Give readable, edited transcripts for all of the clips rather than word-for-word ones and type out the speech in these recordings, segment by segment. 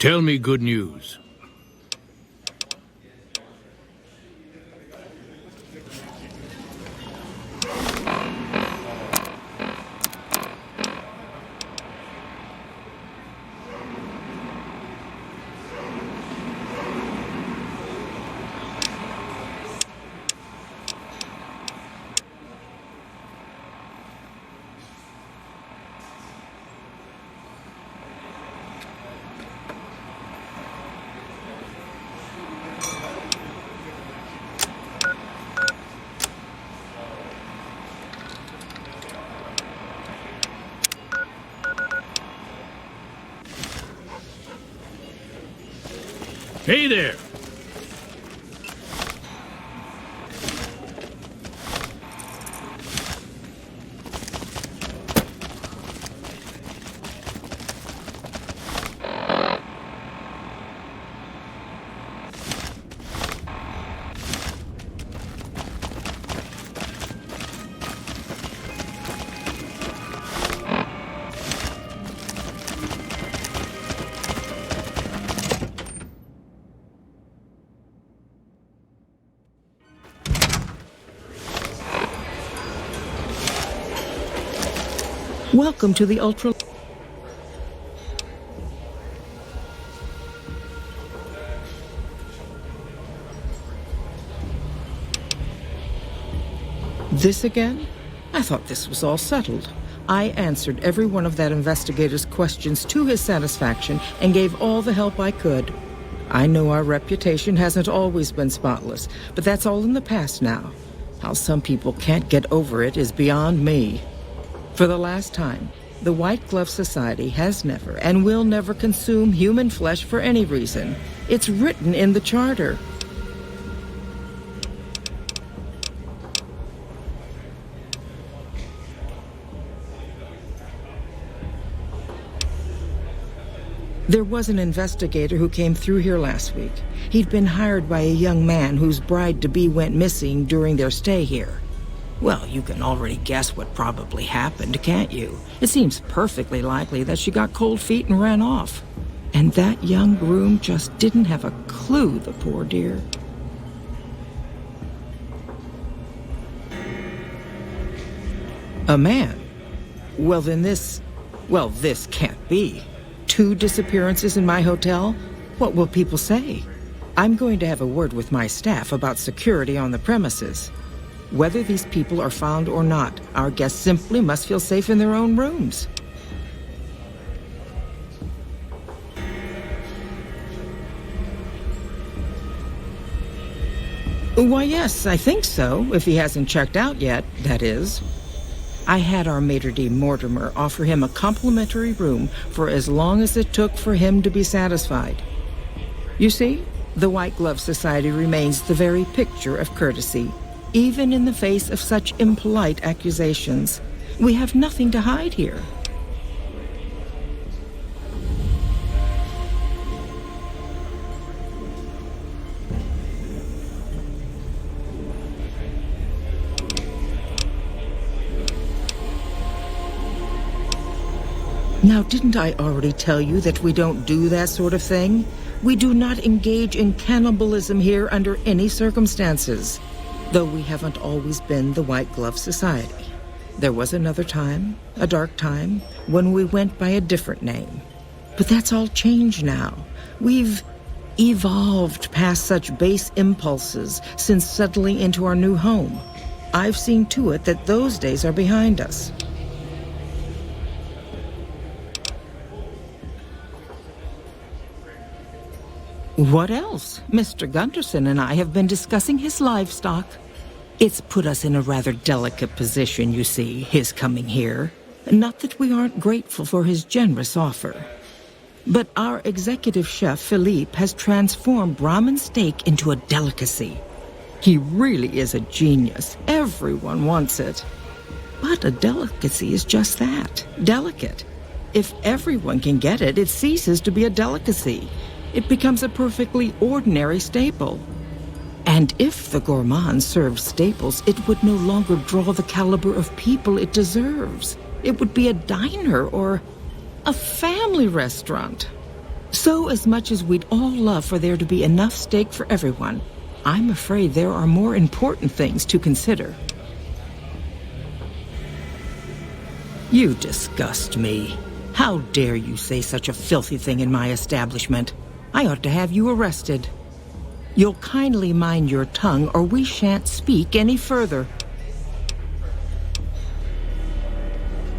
Tell me good news. Hey there! Welcome to the Ultra... This again? I thought this was all settled. I answered every one of that investigator's questions to his satisfaction and gave all the help I could. I know our reputation hasn't always been spotless, but that's all in the past now. How some people can't get over it is beyond me. For the last time, the White Glove Society has never and will never consume human flesh for any reason. It's written in the charter. There was an investigator who came through here last week. He'd been hired by a young man whose bride-to-be went missing during their stay here. Well, you can already guess what probably happened, can't you? It seems perfectly likely that she got cold feet and ran off. And that young groom just didn't have a clue, the poor dear. A man? Well, then this can't be. 2 disappearances in my hotel? What will people say? I'm going to have a word with my staff about security on the premises. Whether these people are found or not, our guests simply must feel safe in their own rooms. Why, yes, I think so, if he hasn't checked out yet, that is. I had our maitre d' Mortimer offer him a complimentary room for as long as it took for him to be satisfied. You see, the White Glove Society remains the very picture of courtesy. Even in the face of such impolite accusations, we have nothing to hide here. Now, didn't I already tell you that we don't do that sort of thing? We do not engage in cannibalism here under any circumstances. Though we haven't always been the White Glove Society. There was another time, a dark time, when we went by a different name. But that's all changed now. We've evolved past such base impulses since settling into our new home. I've seen to it that those days are behind us. What else? Mr. Gunderson and I have been discussing his livestock. It's put us in a rather delicate position, you see, his coming here. Not that we aren't grateful for his generous offer. But our executive chef, Philippe, has transformed Brahmin steak into a delicacy. He really is a genius. Everyone wants it. But a delicacy is just that, delicate. If everyone can get it, it ceases to be a delicacy. It becomes a perfectly ordinary staple. And if the gourmand served staples, it would no longer draw the caliber of people it deserves. It would be a diner or a family restaurant. So, as much as we'd all love for there to be enough steak for everyone, I'm afraid there are more important things to consider. You disgust me. How dare you say such a filthy thing in my establishment? I ought to have you arrested. You'll kindly mind your tongue, or we shan't speak any further.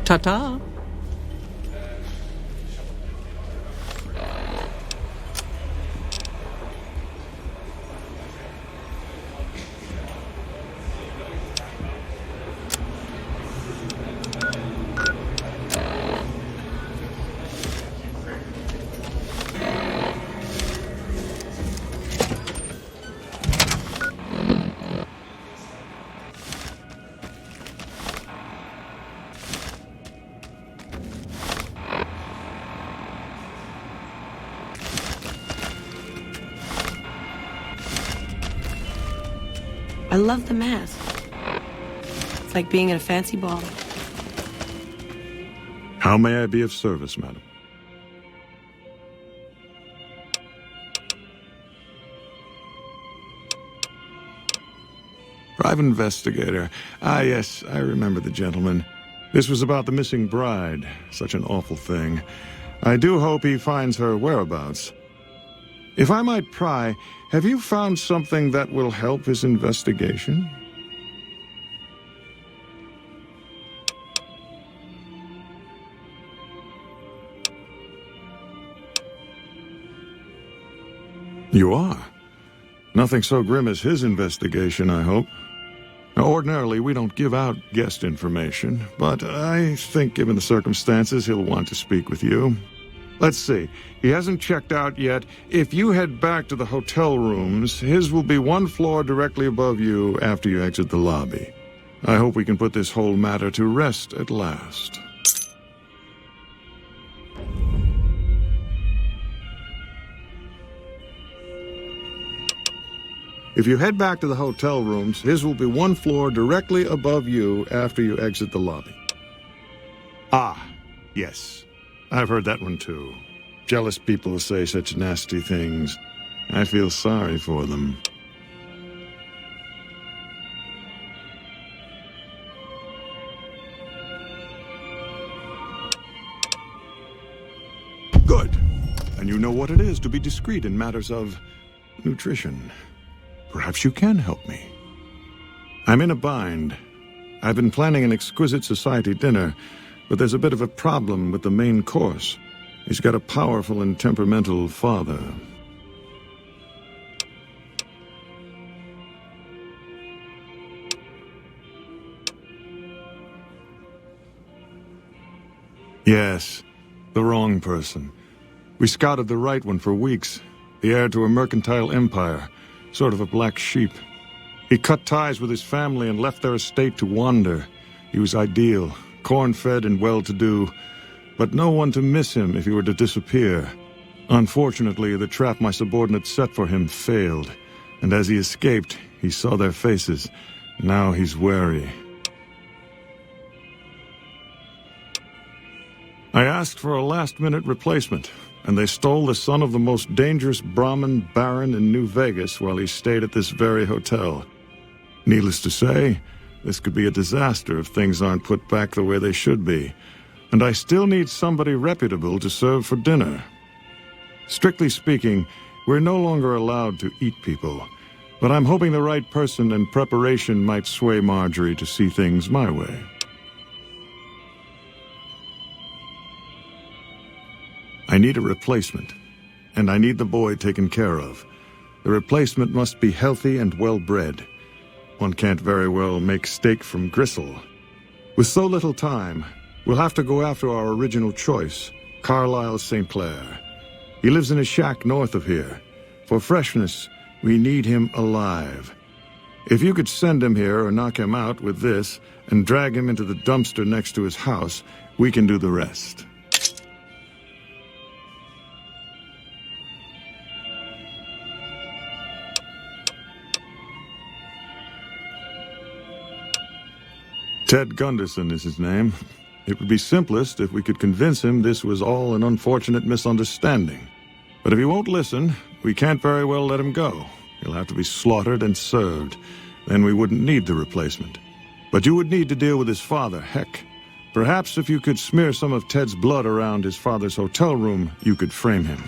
Ta-ta. I love the mask. It's like being at a fancy ball. How may I be of service, madam? Private investigator. Ah, yes, I remember the gentleman. This was about the missing bride. Such an awful thing. I do hope he finds her whereabouts. If I might pry, have you found something that will help his investigation? You are? Nothing so grim as his investigation, I hope. Now, ordinarily, we don't give out guest information, but I think given the circumstances, he'll want to speak with you. Let's see. He hasn't checked out yet. If you head back to the hotel rooms, his will be one floor directly above you after you exit the lobby. I hope we can put this whole matter to rest at last. If you head back to the hotel rooms, his will be one floor directly above you after you exit the lobby. Ah, yes. I've heard that one too. Jealous people say such nasty things. I feel sorry for them. Good. And you know what it is to be discreet in matters of nutrition. Perhaps you can help me. I'm in a bind. I've been planning an exquisite society dinner, but there's a bit of a problem with the main course. He's got a powerful and temperamental father. Yes, the wrong person. We scouted the right one for weeks. The heir to a mercantile empire. Sort of a black sheep. He cut ties with his family and left their estate to wander. He was ideal, corn-fed and well-to-do, but no one to miss him if he were to disappear. Unfortunately, the trap my subordinates set for him failed, and as he escaped, he saw their faces. Now he's wary. I asked for a last-minute replacement, and they stole the son of the most dangerous Brahmin baron in New Vegas while he stayed at this very hotel. Needless to say, this could be a disaster if things aren't put back the way they should be. And I still need somebody reputable to serve for dinner. Strictly speaking, we're no longer allowed to eat people, but I'm hoping the right person and preparation might sway Marjorie to see things my way. I need a replacement, and I need the boy taken care of. The replacement must be healthy and well-bred. One can't very well make steak from gristle. With so little time, we'll have to go after our original choice, Carlisle St. Clair. He lives in a shack north of here. For freshness, we need him alive. If you could send him here or knock him out with this and drag him into the dumpster next to his house, we can do the rest. Ted Gunderson is his name. It would be simplest if we could convince him this was all an unfortunate misunderstanding. But if he won't listen, we can't very well let him go. He'll have to be slaughtered and served. Then we wouldn't need the replacement. But you would need to deal with his father, Heck. Perhaps if you could smear some of Ted's blood around his father's hotel room, you could frame him.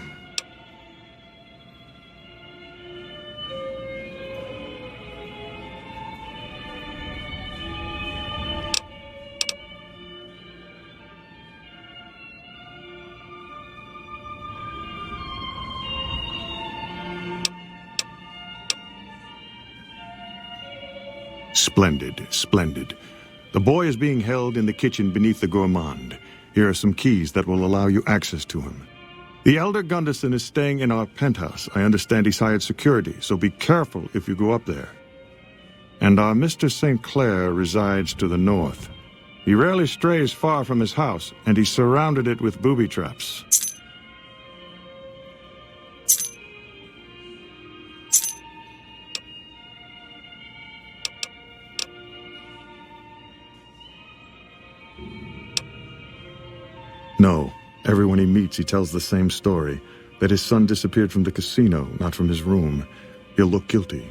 Splendid, splendid. The boy is being held in the kitchen beneath the gourmand. Here are some keys that will allow you access to him. The elder Gunderson is staying in our penthouse. I understand he's hired security, so be careful if you go up there. And our Mr. St. Clair resides to the north. He rarely strays far from his house, and he's surrounded it with booby traps. No. Everyone he meets, he tells the same story. That his son disappeared from the casino, not from his room. He'll look guilty.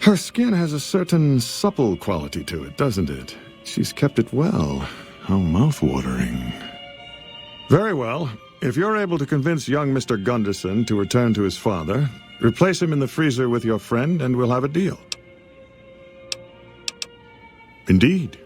Her skin has a certain supple quality to it, doesn't it? She's kept it well. How mouth-watering. Very well. If you're able to convince young Mr. Gunderson to return to his father, replace him in the freezer with your friend, and we'll have a deal. Indeed.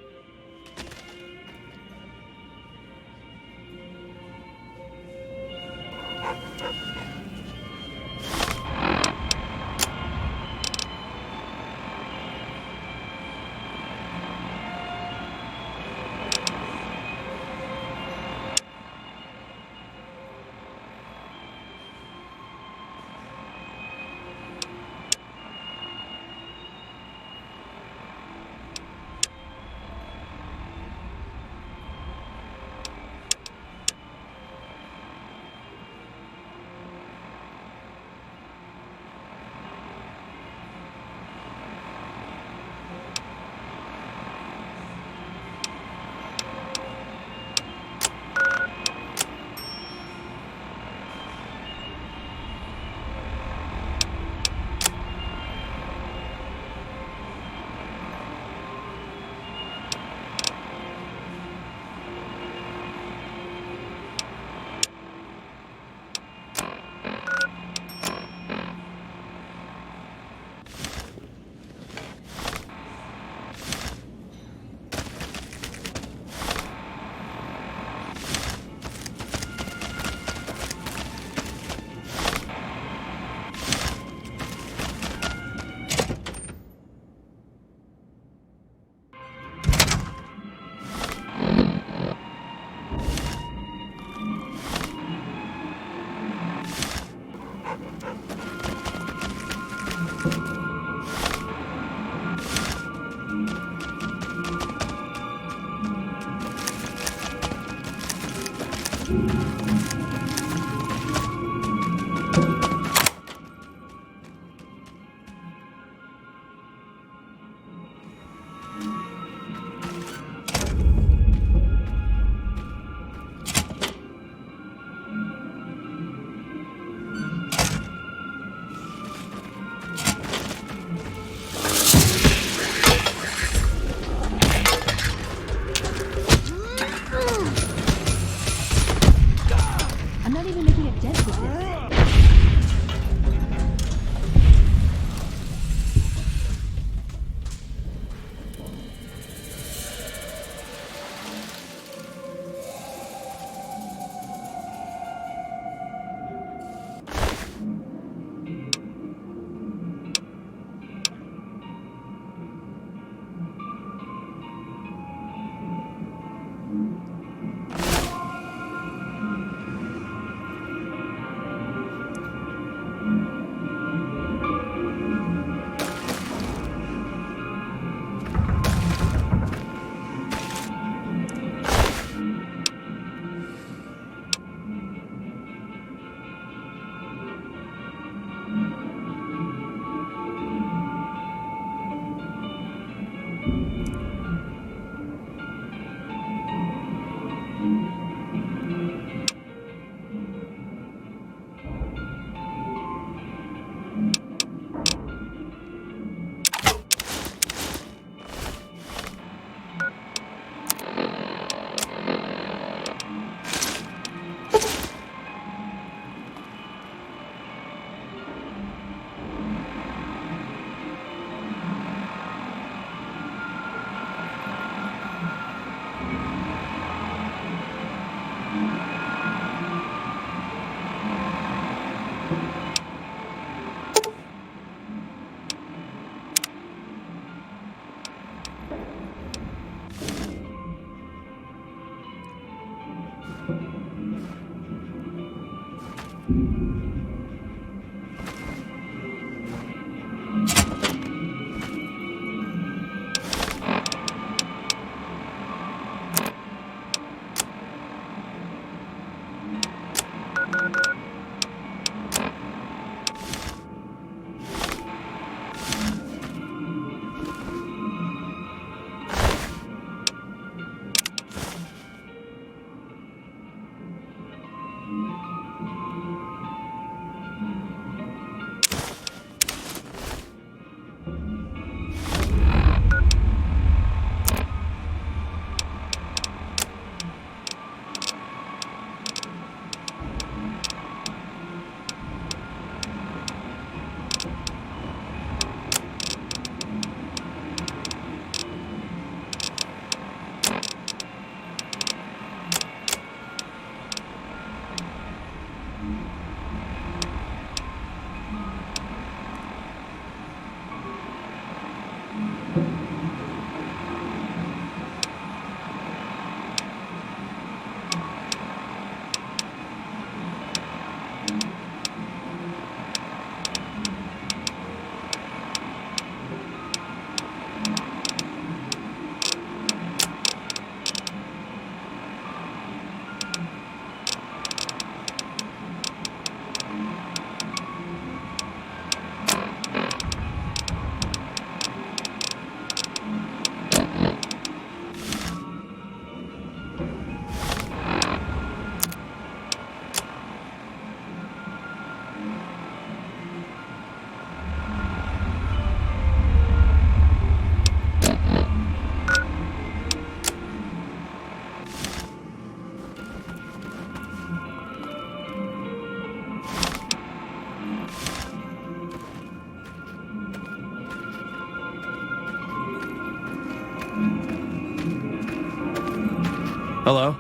Hello?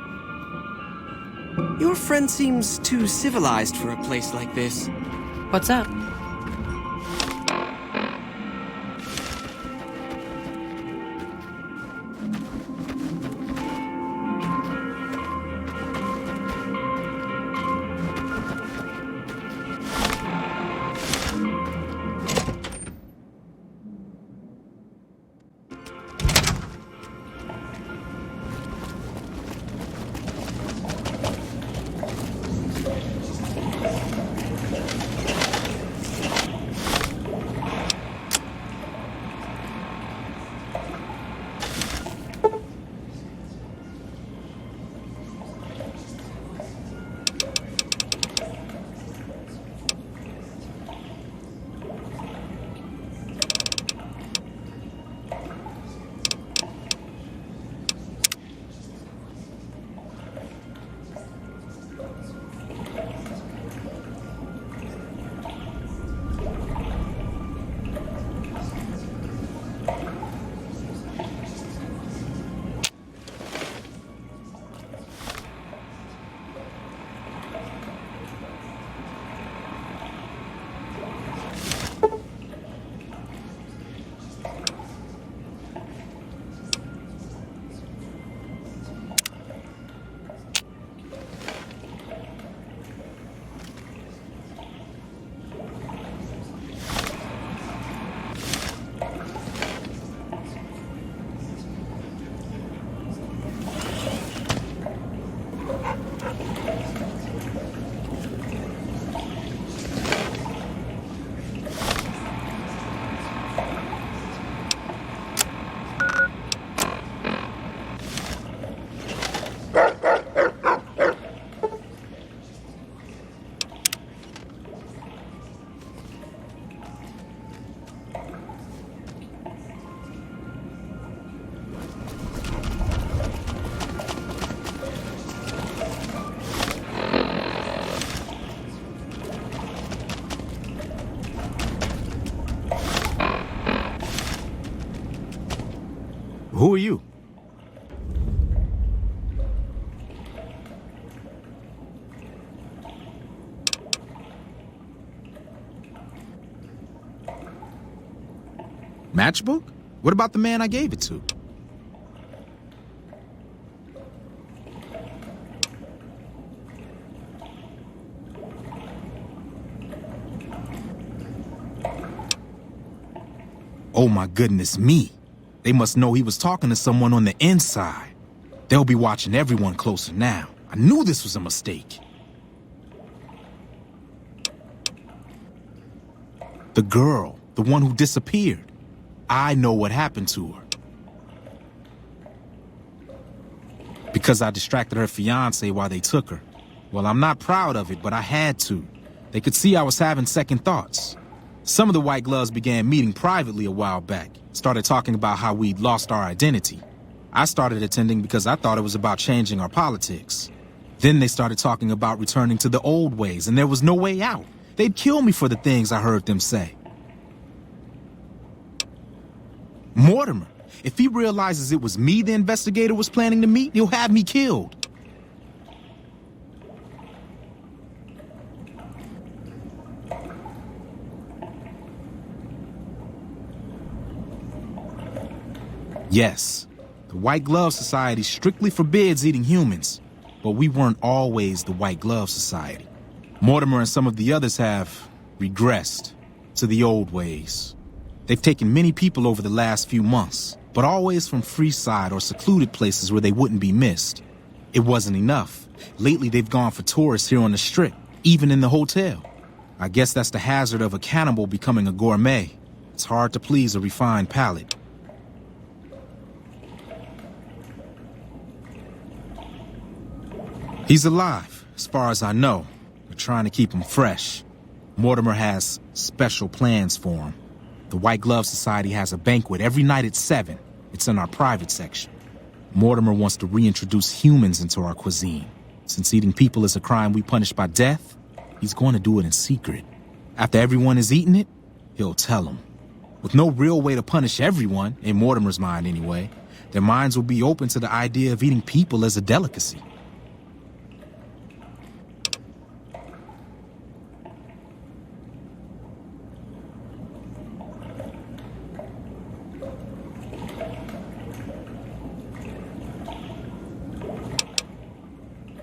Your friend seems too civilized for a place like this. What's up? Who are you? Matchbook? What about the man I gave it to? Oh my goodness me. They must know he was talking to someone on the inside. They'll be watching everyone closer now. I knew this was a mistake. The girl, the one who disappeared. I know what happened to her. Because I distracted her fiancé while they took her. Well, I'm not proud of it, but I had to. They could see I was having second thoughts. Some of the White Gloves began meeting privately a while back, started talking about how we'd lost our identity. I started attending because I thought it was about changing our politics. Then they started talking about returning to the old ways, and there was no way out. They'd kill me for the things I heard them say. Mortimer, if he realizes it was me the investigator was planning to meet, he'll have me killed. Yes, the White Glove Society strictly forbids eating humans, but we weren't always the White Glove Society. Mortimer and some of the others have regressed to the old ways. They've taken many people over the last few months, but always from Freeside or secluded places where they wouldn't be missed. It wasn't enough. Lately, they've gone for tourists here on the Strip, even in the hotel. I guess that's the hazard of a cannibal becoming a gourmet. It's hard to please a refined palate. He's alive, as far as I know. We're trying to keep him fresh. Mortimer has special plans for him. The White Glove Society has a banquet every night at 7. It's in our private section. Mortimer wants to reintroduce humans into our cuisine. Since eating people is a crime we punish by death, he's going to do it in secret. After everyone has eaten it, he'll tell them. With no real way to punish everyone, in Mortimer's mind anyway, their minds will be open to the idea of eating people as a delicacy.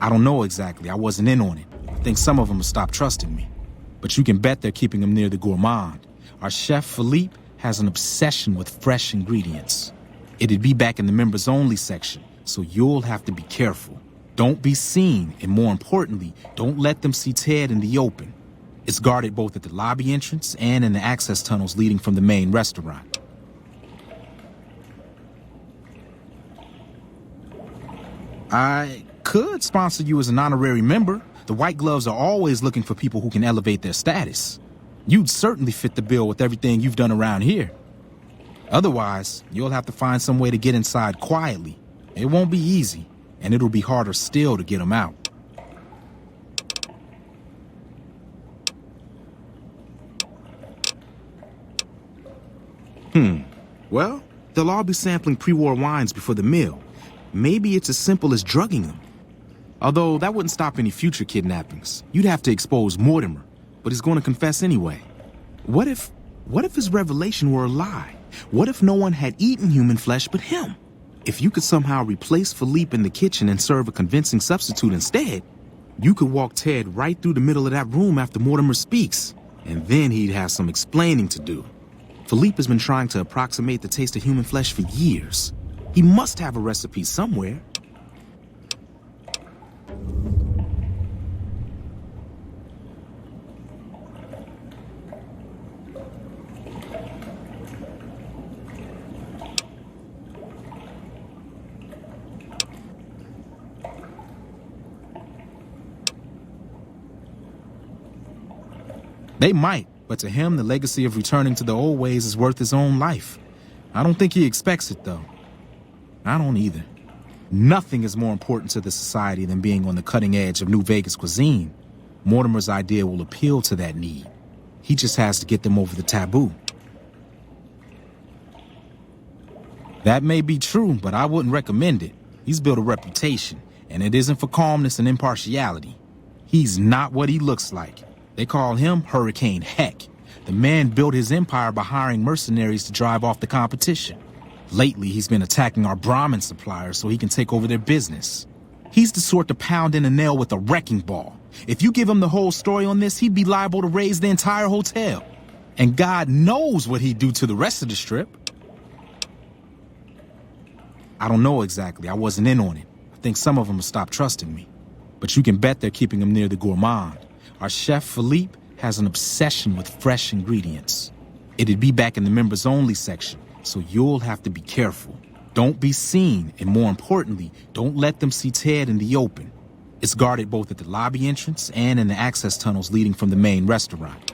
I don't know exactly. I wasn't in on it. I think some of them have stopped trusting me. But you can bet they're keeping him near the gourmand. Our chef, Philippe, has an obsession with fresh ingredients. It'd be back in the members-only section, so you'll have to be careful. Don't be seen, and more importantly, don't let them see Ted in the open. It's guarded both at the lobby entrance and in the access tunnels leading from the main restaurant. I could sponsor you as an honorary member. The White Gloves are always looking for people who can elevate their status. You'd certainly fit the bill with everything you've done around here. Otherwise, you'll have to find some way to get inside quietly. It won't be easy, and it'll be harder still to get them out. Well, they'll all be sampling pre-war wines before the meal. Maybe it's as simple as drugging them. Although that wouldn't stop any future kidnappings. You'd have to expose Mortimer, but he's going to confess anyway. What if his revelation were a lie? What if no one had eaten human flesh but him? If you could somehow replace Philippe in the kitchen and serve a convincing substitute instead, you could walk Ted right through the middle of that room after Mortimer speaks, and then he'd have some explaining to do. Philippe has been trying to approximate the taste of human flesh for years. He must have a recipe somewhere. They might, but to him, the legacy of returning to the old ways is worth his own life. I don't think he expects it, though. I don't either. Nothing is more important to the society than being on the cutting edge of New Vegas cuisine. Mortimer's idea will appeal to that need. He just has to get them over the taboo. That may be true, but I wouldn't recommend it. He's built a reputation, and it isn't for calmness and impartiality. He's not what he looks like. They call him Hurricane Heck. The man built his empire by hiring mercenaries to drive off the competition. Lately, he's been attacking our Brahmin suppliers so he can take over their business. He's the sort to pound in a nail with a wrecking ball. If you give him the whole story on this, he'd be liable to raise the entire hotel. And God knows what he'd do to the rest of the strip. I don't know exactly. I wasn't in on it. I think some of them have stopped trusting me. But you can bet they're keeping him near the gourmand. Our chef, Philippe, has an obsession with fresh ingredients. It'd be back in the members-only section, so you'll have to be careful. Don't be seen, and more importantly, don't let them see Ted in the open. It's guarded both at the lobby entrance and in the access tunnels leading from the main restaurant.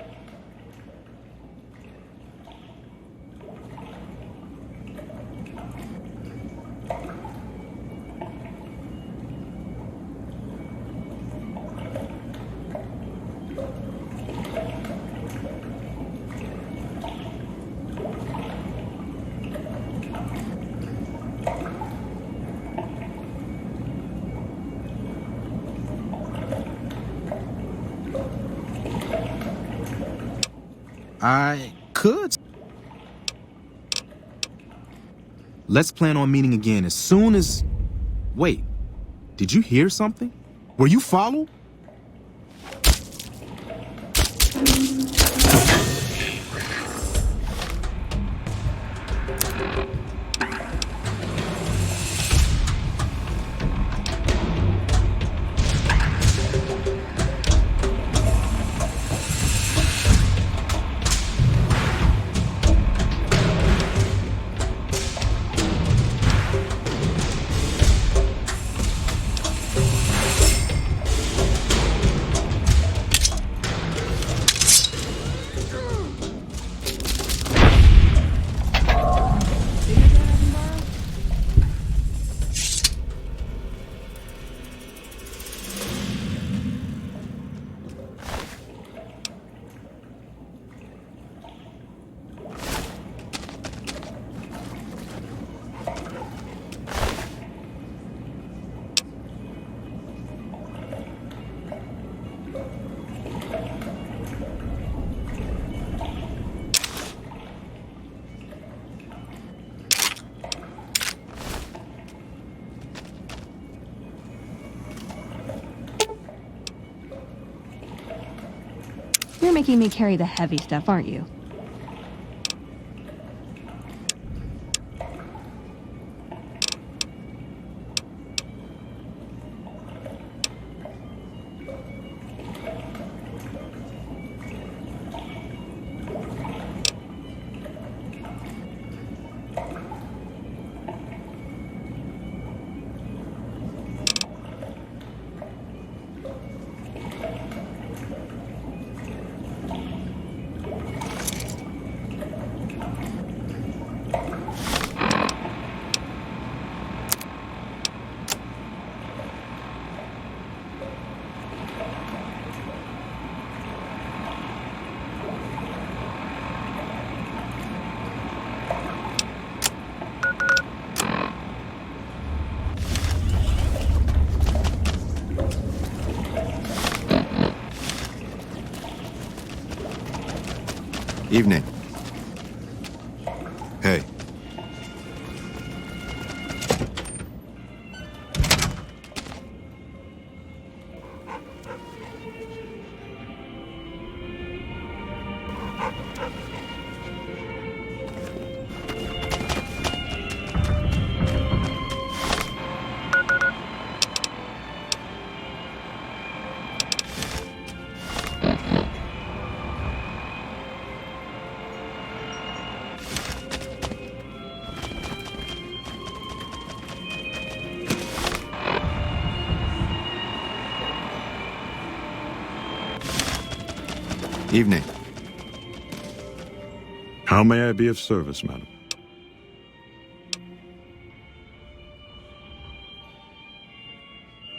I could. Let's plan on meeting again as soon as... Wait, did you hear something? Were you followed? You're making me carry the heavy stuff, aren't you? Evening. Hey. Evening. How may I be of service, madam?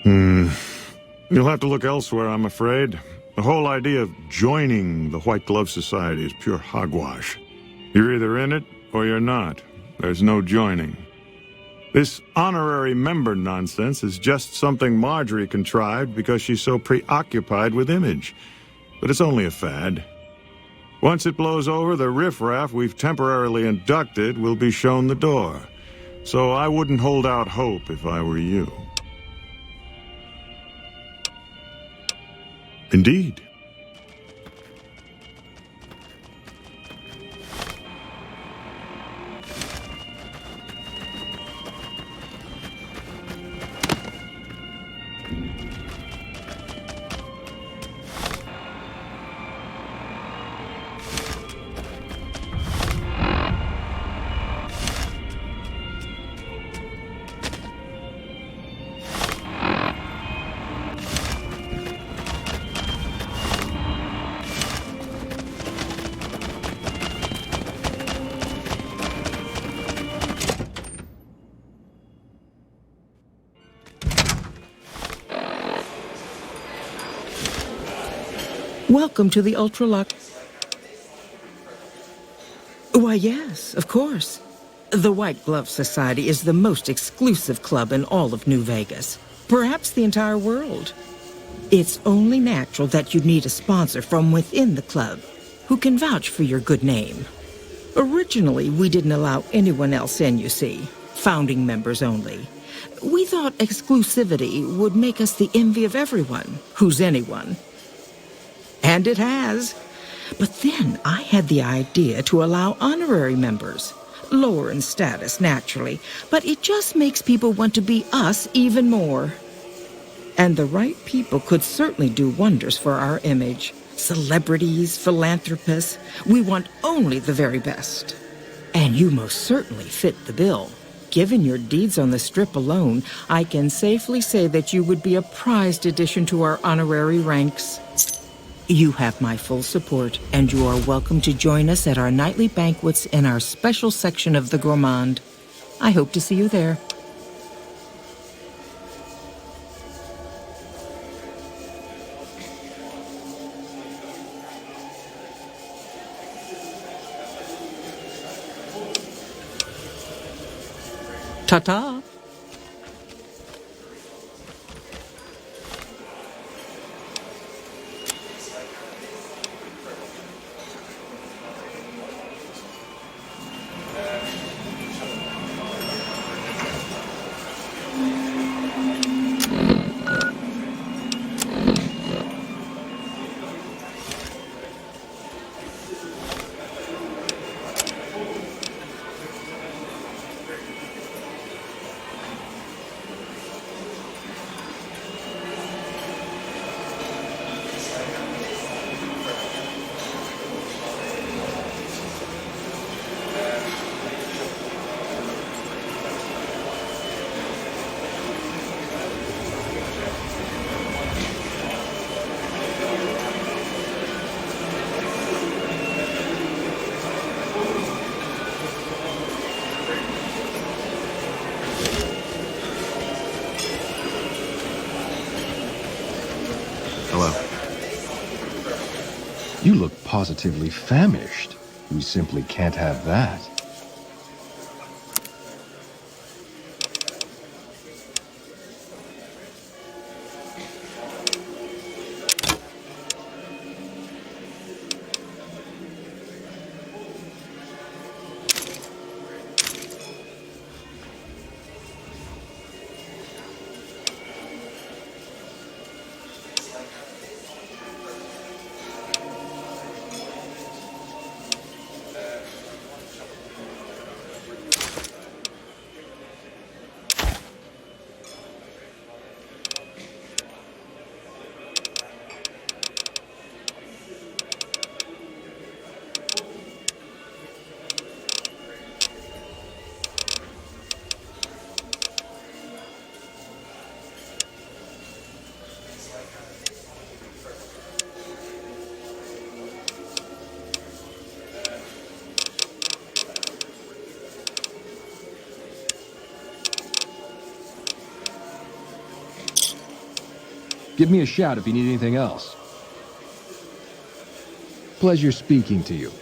You'll have to look elsewhere, I'm afraid. The whole idea of joining the White Glove Society is pure hogwash. You're either in it or you're not. There's no joining. This honorary member nonsense is just something Marjorie contrived because she's so preoccupied with image. But it's only a fad. Once it blows over, the riffraff we've temporarily inducted will be shown the door. So I wouldn't hold out hope if I were you. Indeed. Welcome to the Ultralux. Why, yes, of course. The White Glove Society is the most exclusive club in all of New Vegas, perhaps the entire world. It's only natural that you need a sponsor from within the club who can vouch for your good name. Originally, we didn't allow anyone else in, you see, founding members only. We thought exclusivity would make us the envy of everyone who's anyone. And it has. But then I had the idea to allow honorary members, lower in status naturally, but it just makes people want to be us even more. And the right people could certainly do wonders for our image. Celebrities, philanthropists, we want only the very best. And you most certainly fit the bill. Given your deeds on the Strip alone, I can safely say that you would be a prized addition to our honorary ranks. You have my full support, and you are welcome to join us at our nightly banquets in our special section of the Gourmand. I hope to see you there. Ta-ta. Hello. You look positively famished. We simply can't have that. Give me a shout if you need anything else. Pleasure speaking to you.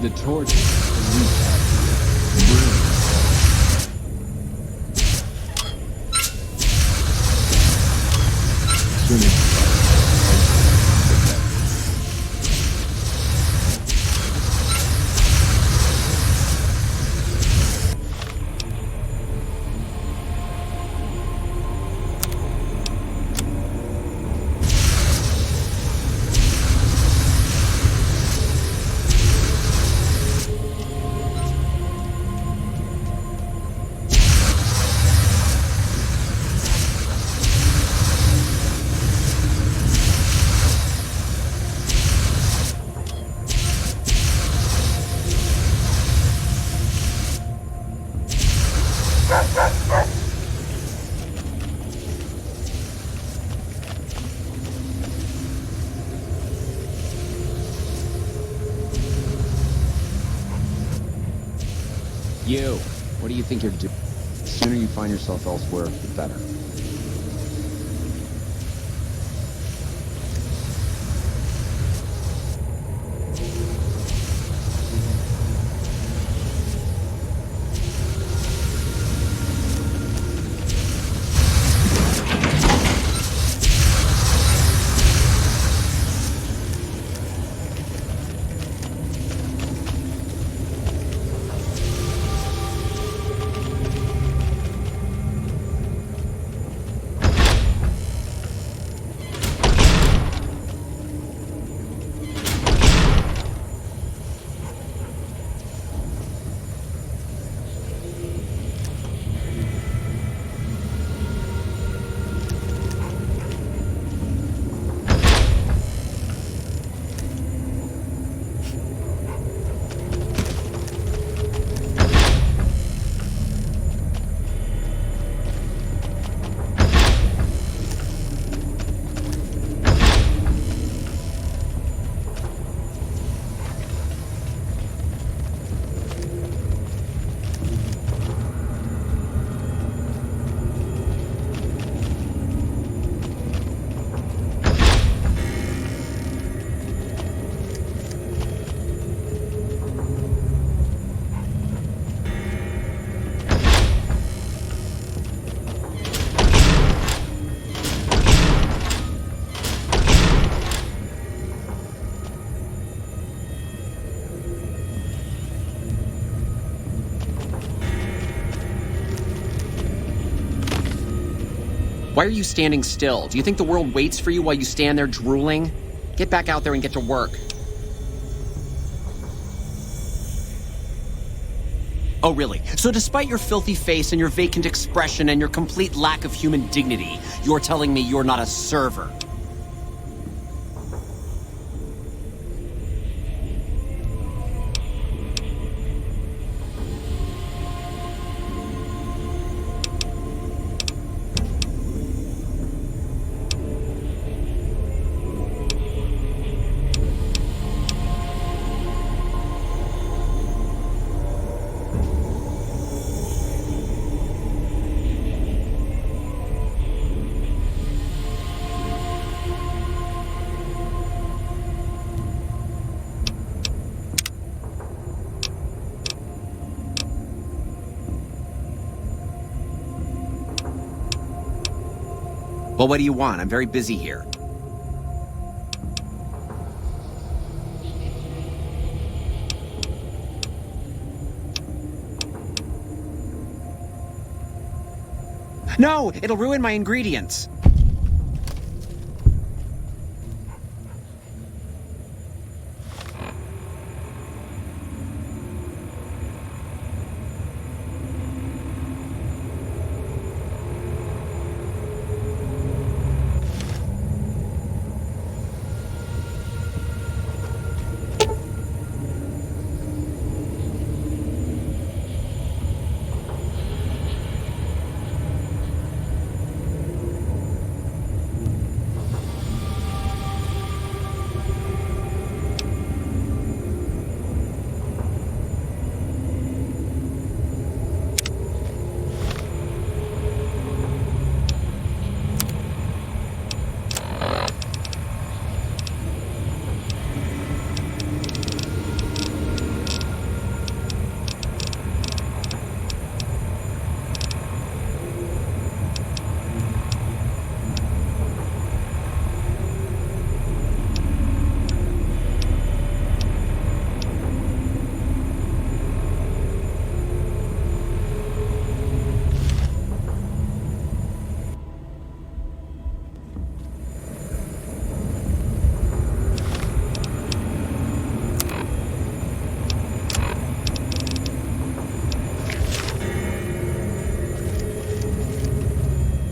The torch. Brilliant. Soon as You, what do you think you're doing? The sooner you find yourself elsewhere, the better. Why are you standing still? Do you think the world waits for you while you stand there drooling? Get back out there and get to work. Oh, really? So despite your filthy face and your vacant expression and your complete lack of human dignity, you're telling me you're not a server? Well, what do you want? I'm very busy here. No! It'll ruin my ingredients!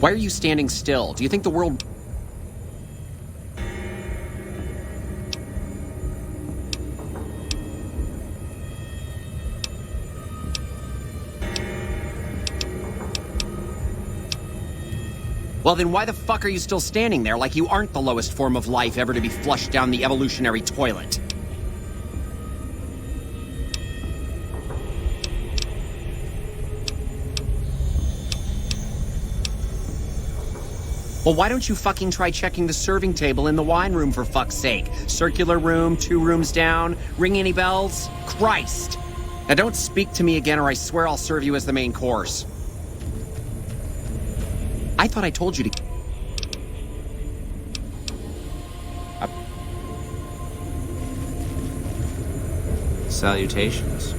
Why are you standing still? Do you think the world... Well, then why the fuck are you still standing there like you aren't the lowest form of life ever to be flushed down the evolutionary toilet? Well, why don't you fucking try checking the serving table in the wine room for fuck's sake? Circular room, 2 rooms down. Ring any bells? Christ! Now don't speak to me again or I swear I'll serve you as the main course. I thought I told you to... Salutations.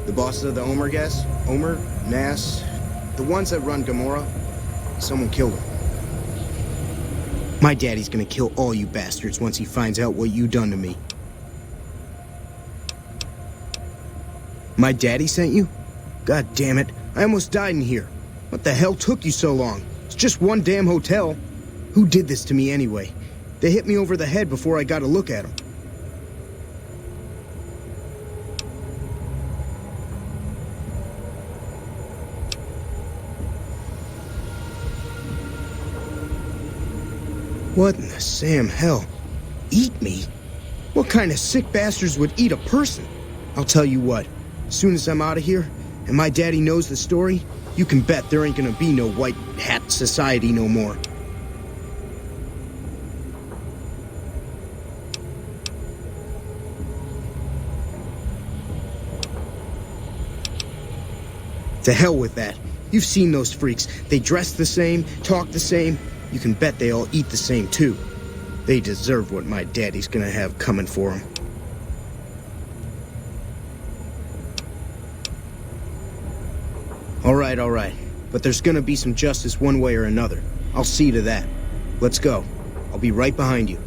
The bosses of the Omer guess? Omer, Nass, the ones that run Gamora? Someone killed them. My daddy's gonna kill all you bastards once he finds out what you done to me. My daddy sent you? God damn it, I almost died in here. What the hell took you so long? It's just one damn hotel. Who did this to me anyway? They hit me over the head before I got a look at them. What in the Sam hell? Eat me? What kind of sick bastards would eat a person? I'll tell you what, as soon as I'm out of here, and my daddy knows the story, you can bet there ain't gonna be no white hat society no more. To hell with that. You've seen those freaks. They dress the same, talk the same. You can bet they all eat the same, too. They deserve what my daddy's gonna have coming for them. All right. But there's gonna be some justice one way or another. I'll see to that. Let's go. I'll be right behind you.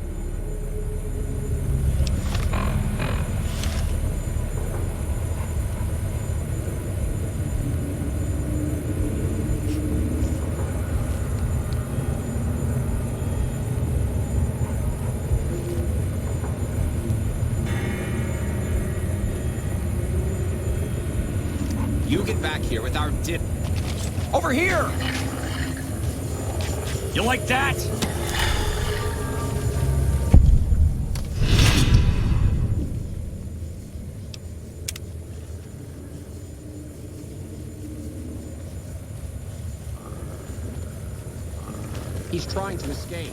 You get back here with our Over here! You like that? He's trying to escape.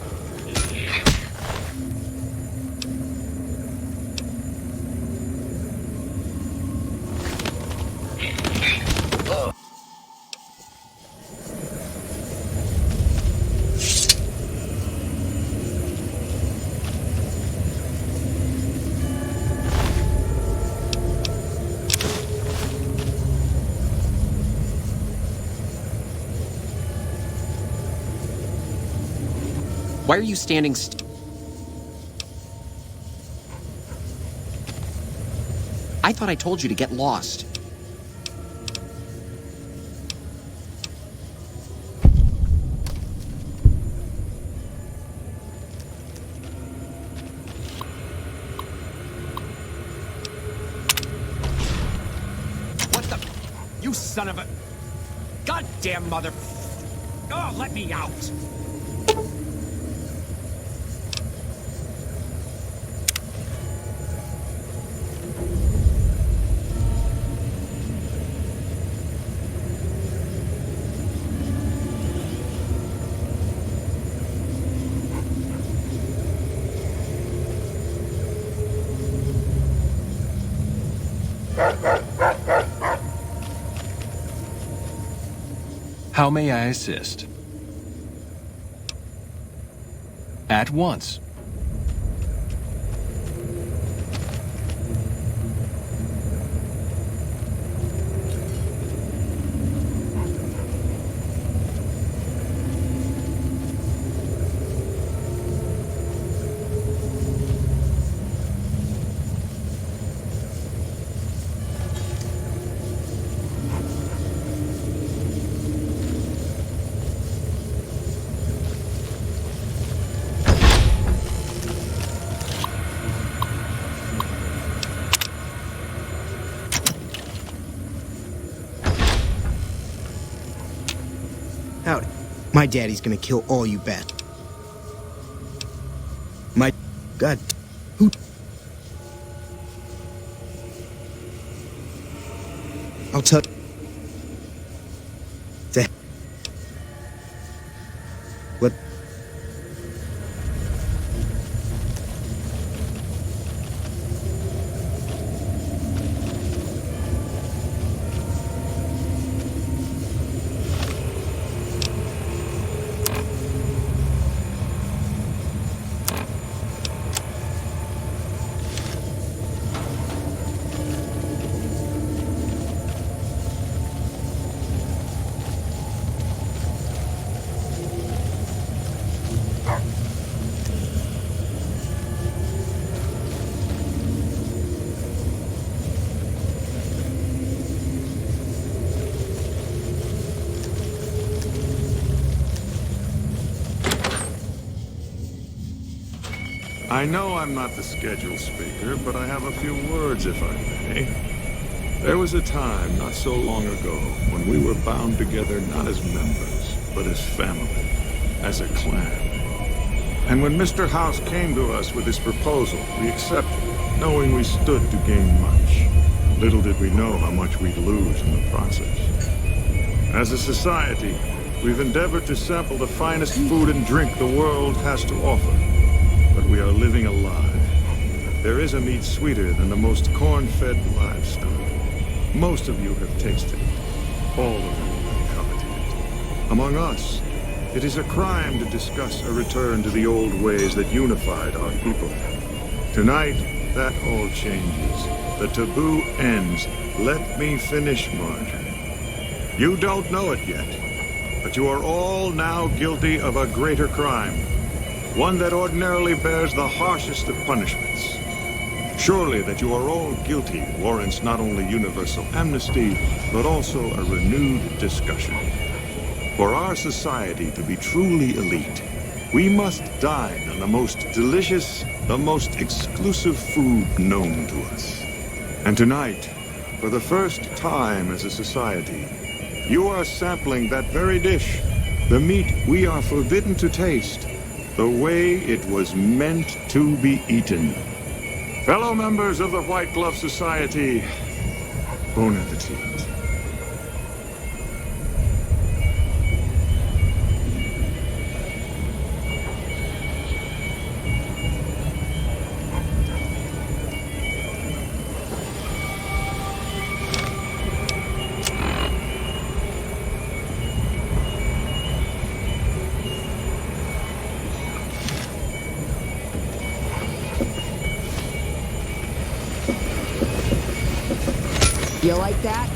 Why are you standing I thought I told you to get lost. What the... You son of a... Goddamn mother... Oh, let me out! How may I assist? At once. Howdy. My daddy's gonna kill all you bat. My... God... Who... I'll tell... The... What... I know I'm not the scheduled speaker, but I have a few words, if I may. There was a time, not so long ago, when we were bound together not as members, but as family, as a clan. And when Mr. House came to us with his proposal, we accepted, knowing we stood to gain much. Little did we know how much we'd lose in the process. As a society, we've endeavored to sample the finest food and drink the world has to offer. But we are living a lie. There is a meat sweeter than the most corn-fed livestock. Most of you have tasted it. All of you have coveted it. Among us, it is a crime to discuss a return to the old ways that unified our people. Tonight, that all changes. The taboo ends. Let me finish, Marjorie. You don't know it yet, but you are all now guilty of a greater crime. One that ordinarily bears the harshest of punishments. Surely that you are all guilty warrants not only universal amnesty, but also a renewed discussion. For our society to be truly elite, we must dine on the most delicious, the most exclusive food known to us. And tonight, for the first time as a society, you are sampling that very dish, the meat we are forbidden to taste, the way it was meant to be eaten. Fellow members of the White Glove Society, bon appetit. You like that?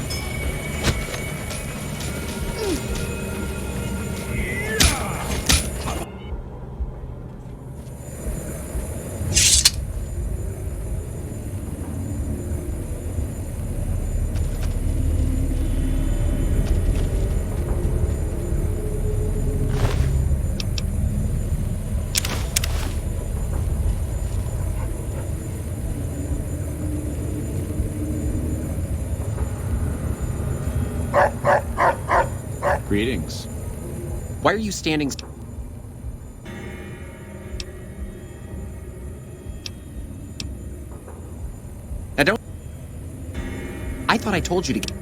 Greetings. Why are you standing... Now don't... I thought I told you to...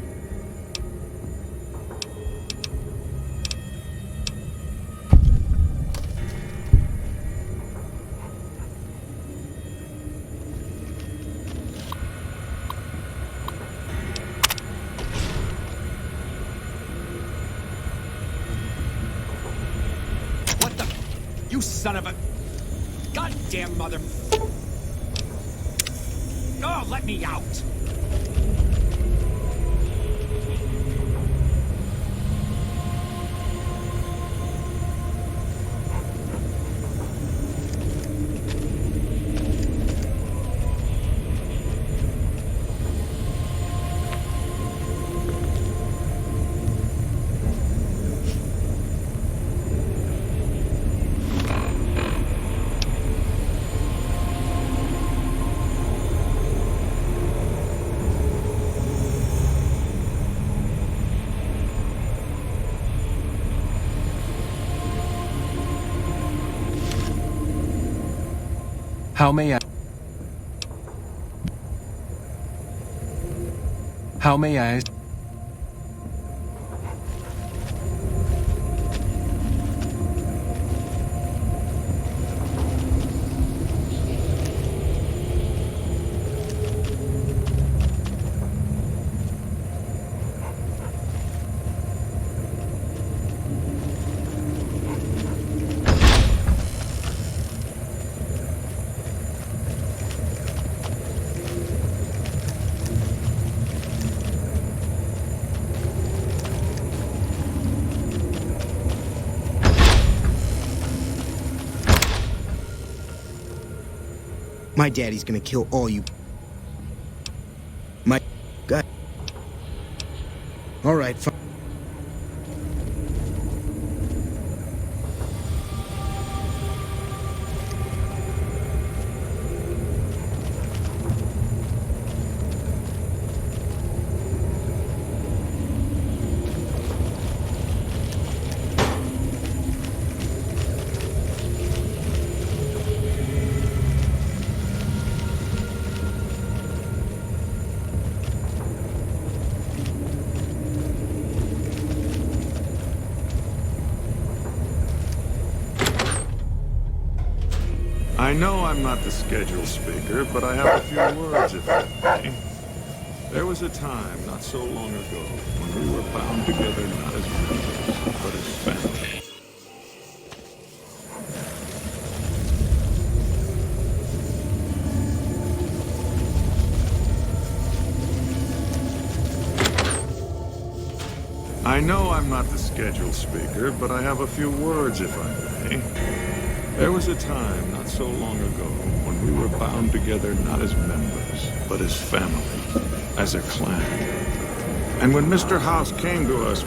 You son of a... Goddamn mother... Oh, let me out! How may I? My daddy's gonna kill all you. My God. All right, fine. I know I'm not the scheduled speaker, but I have a few words, if I may. There was a time, not so long ago, when we were bound together not as brothers, but as family. I know I'm not the scheduled speaker, but I have a few words, if I may. There was a time, not so long ago, when we were bound together not as members, but as family, as a clan. And when Mr. House came to us,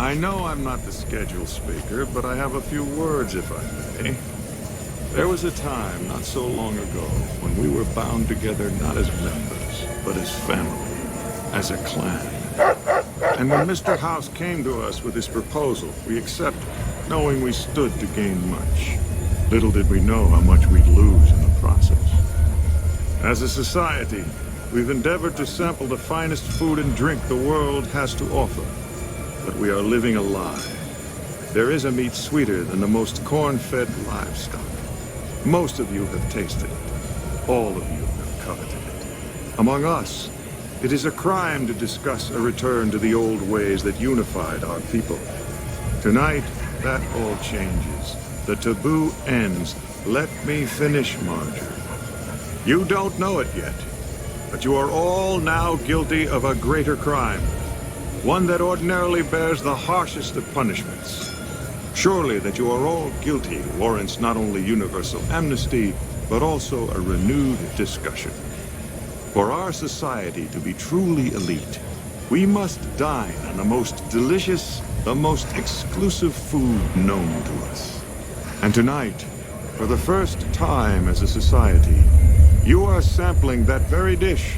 I know I'm not the scheduled speaker, but I have a few words, if I may. There was a time, not so long ago, when we were bound together not as members, but as family, as a clan. And when Mr. House came to us with his proposal, we accepted, knowing we stood to gain much. Little did we know how much we'd lose in the process. As a society, we've endeavored to sample the finest food and drink the world has to offer. But we are living a lie. There is a meat sweeter than the most corn-fed livestock. Most of you have tasted it. All of you have coveted it. Among us, it is a crime to discuss a return to the old ways that unified our people. Tonight, that all changes. The taboo ends. Let me finish, Marjorie. You don't know it yet, but you are all now guilty of a greater crime. One that ordinarily bears the harshest of punishments. Surely that you are all guilty warrants not only universal amnesty, but also a renewed discussion. For our society to be truly elite, we must dine on the most delicious, the most exclusive food known to us. And tonight, for the first time as a society, you are sampling that very dish,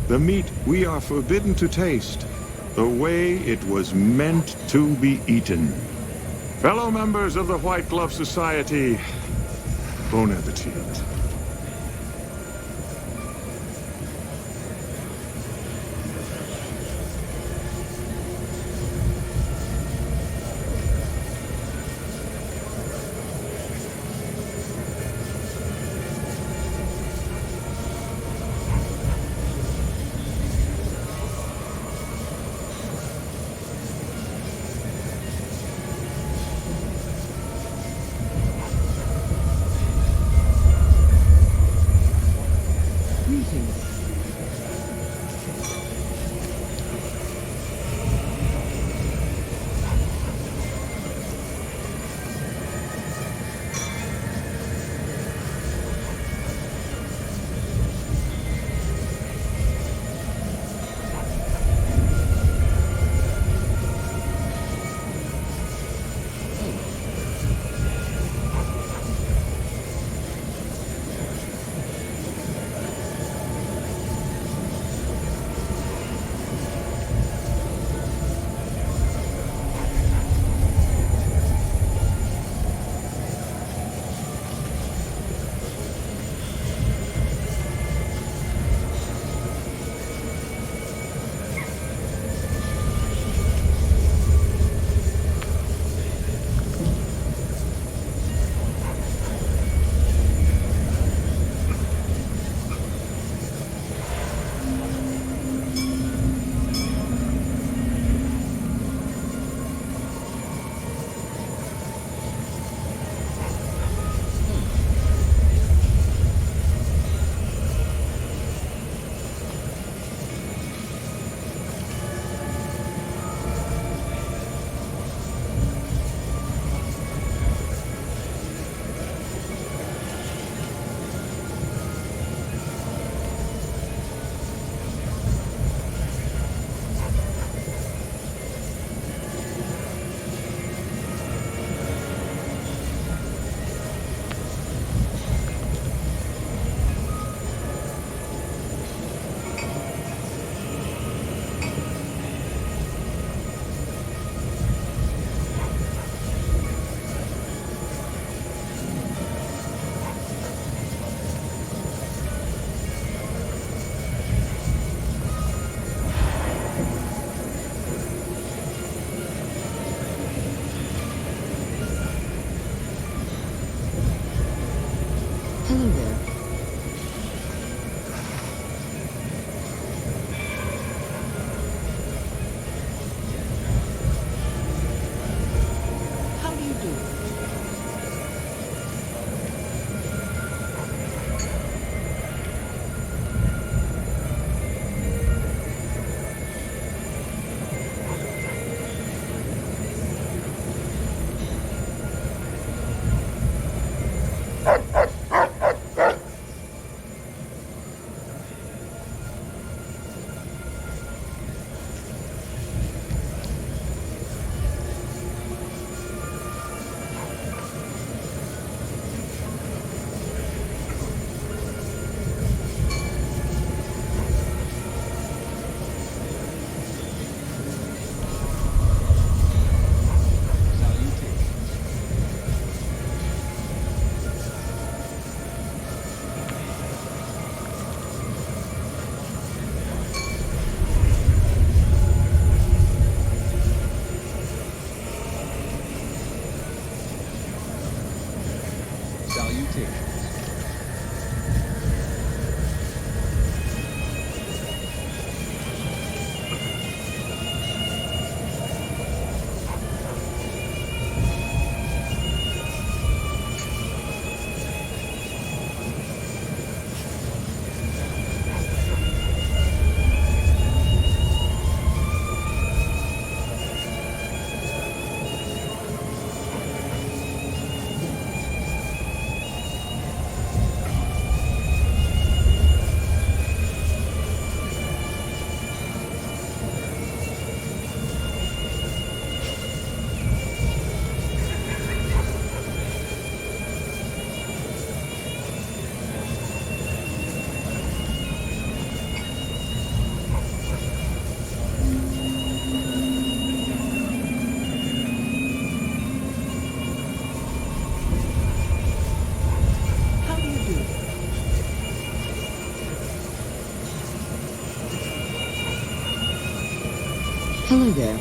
the meat we are forbidden to taste, the way it was meant to be eaten. Fellow members of the White Glove Society, bon appetit. confusing. Hello there. How do you do? Hello there.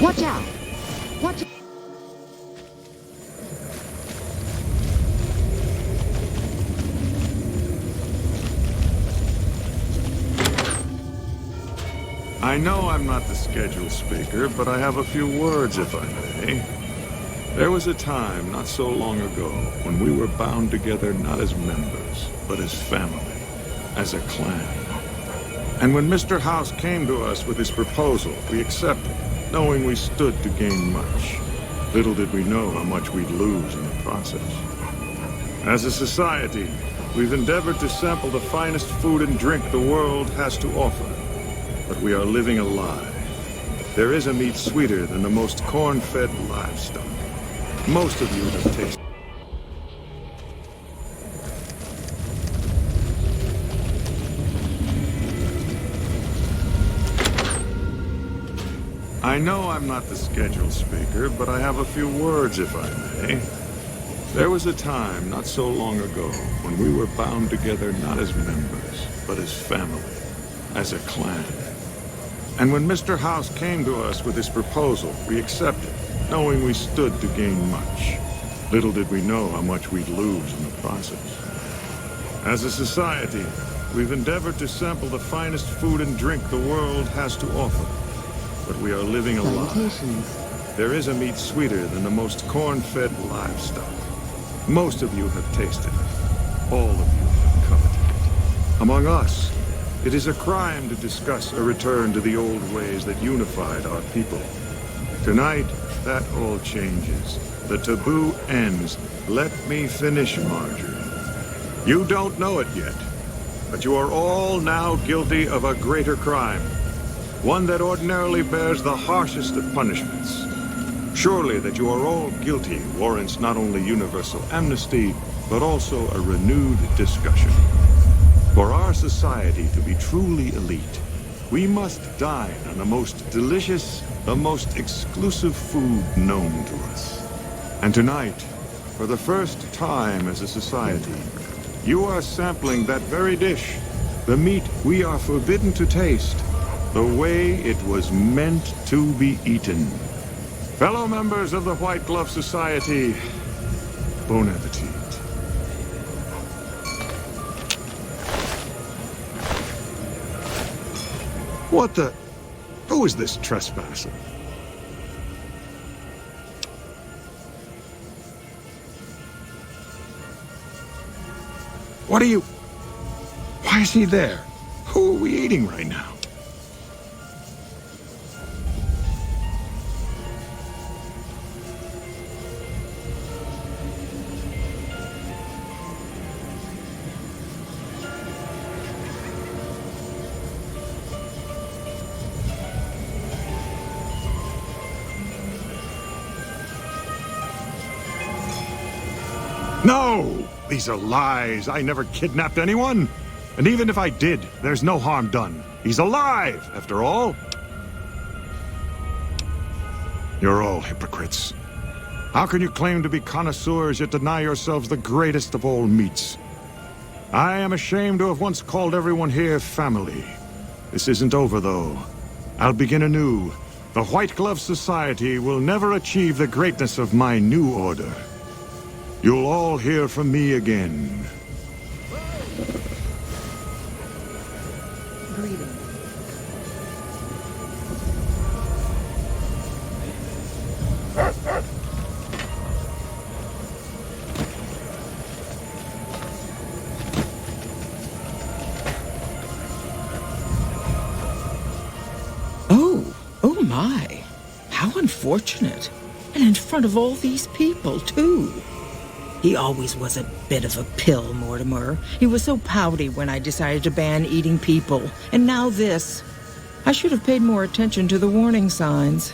Watch out! Watch out! I know I'm not the scheduled speaker, but I have a few words, if I may. There was a time, not so long ago, when we were bound together not as members, but as family, as a clan. And when Mr. House came to us with his proposal, we accepted, knowing we stood to gain much. Little did we know how much we'd lose in the process. As a society, we've endeavored to sample the finest food and drink the world has to offer. But we are living a lie. There is a meat sweeter than the most corn-fed livestock. Most of you have tasted. I know I'm not the scheduled speaker, but I have a few words, if I may. There was a time, not so long ago, when we were bound together not as members, but as family, as a clan. And when Mr. House came to us with his proposal, we accepted, knowing we stood to gain much. Little did we know how much we'd lose in the process. As a society, we've endeavored to sample the finest food and drink the world has to offer. But we are living a lie. There is a meat sweeter than the most corn-fed livestock. Most of you have tasted it. All of you have coveted it. Among us, it is a crime to discuss a return to the old ways that unified our people. Tonight, that all changes. The taboo ends. Let me finish, Marjorie. You don't know it yet, but you are all now guilty of a greater crime. One that ordinarily bears the harshest of punishments. Surely that you are all guilty warrants not only universal amnesty, but also a renewed discussion. For our society to be truly elite, we must dine on the most delicious, the most exclusive food known to us. And tonight, for the first time as a society, you are sampling that very dish, the meat we are forbidden to taste, the way it was meant to be eaten. Fellow members of the White Glove Society, bon appetit. What the? Who is this trespasser? What are you? Why is he there? Who are we eating right now? No! These are lies. I never kidnapped anyone. And even if I did, there's no harm done. He's alive, after all. You're all hypocrites. How can you claim to be connoisseurs yet deny yourselves the greatest of all meats? I am ashamed to have once called everyone here family. This isn't over, though. I'll begin anew. The White Glove Society will never achieve the greatness of my new order. You'll all hear from me again. Oh my. How unfortunate. And in front of all these people, too. He always was a bit of a pill, Mortimer. He was so pouty when I decided to ban eating people. And now this. I should have paid more attention to the warning signs.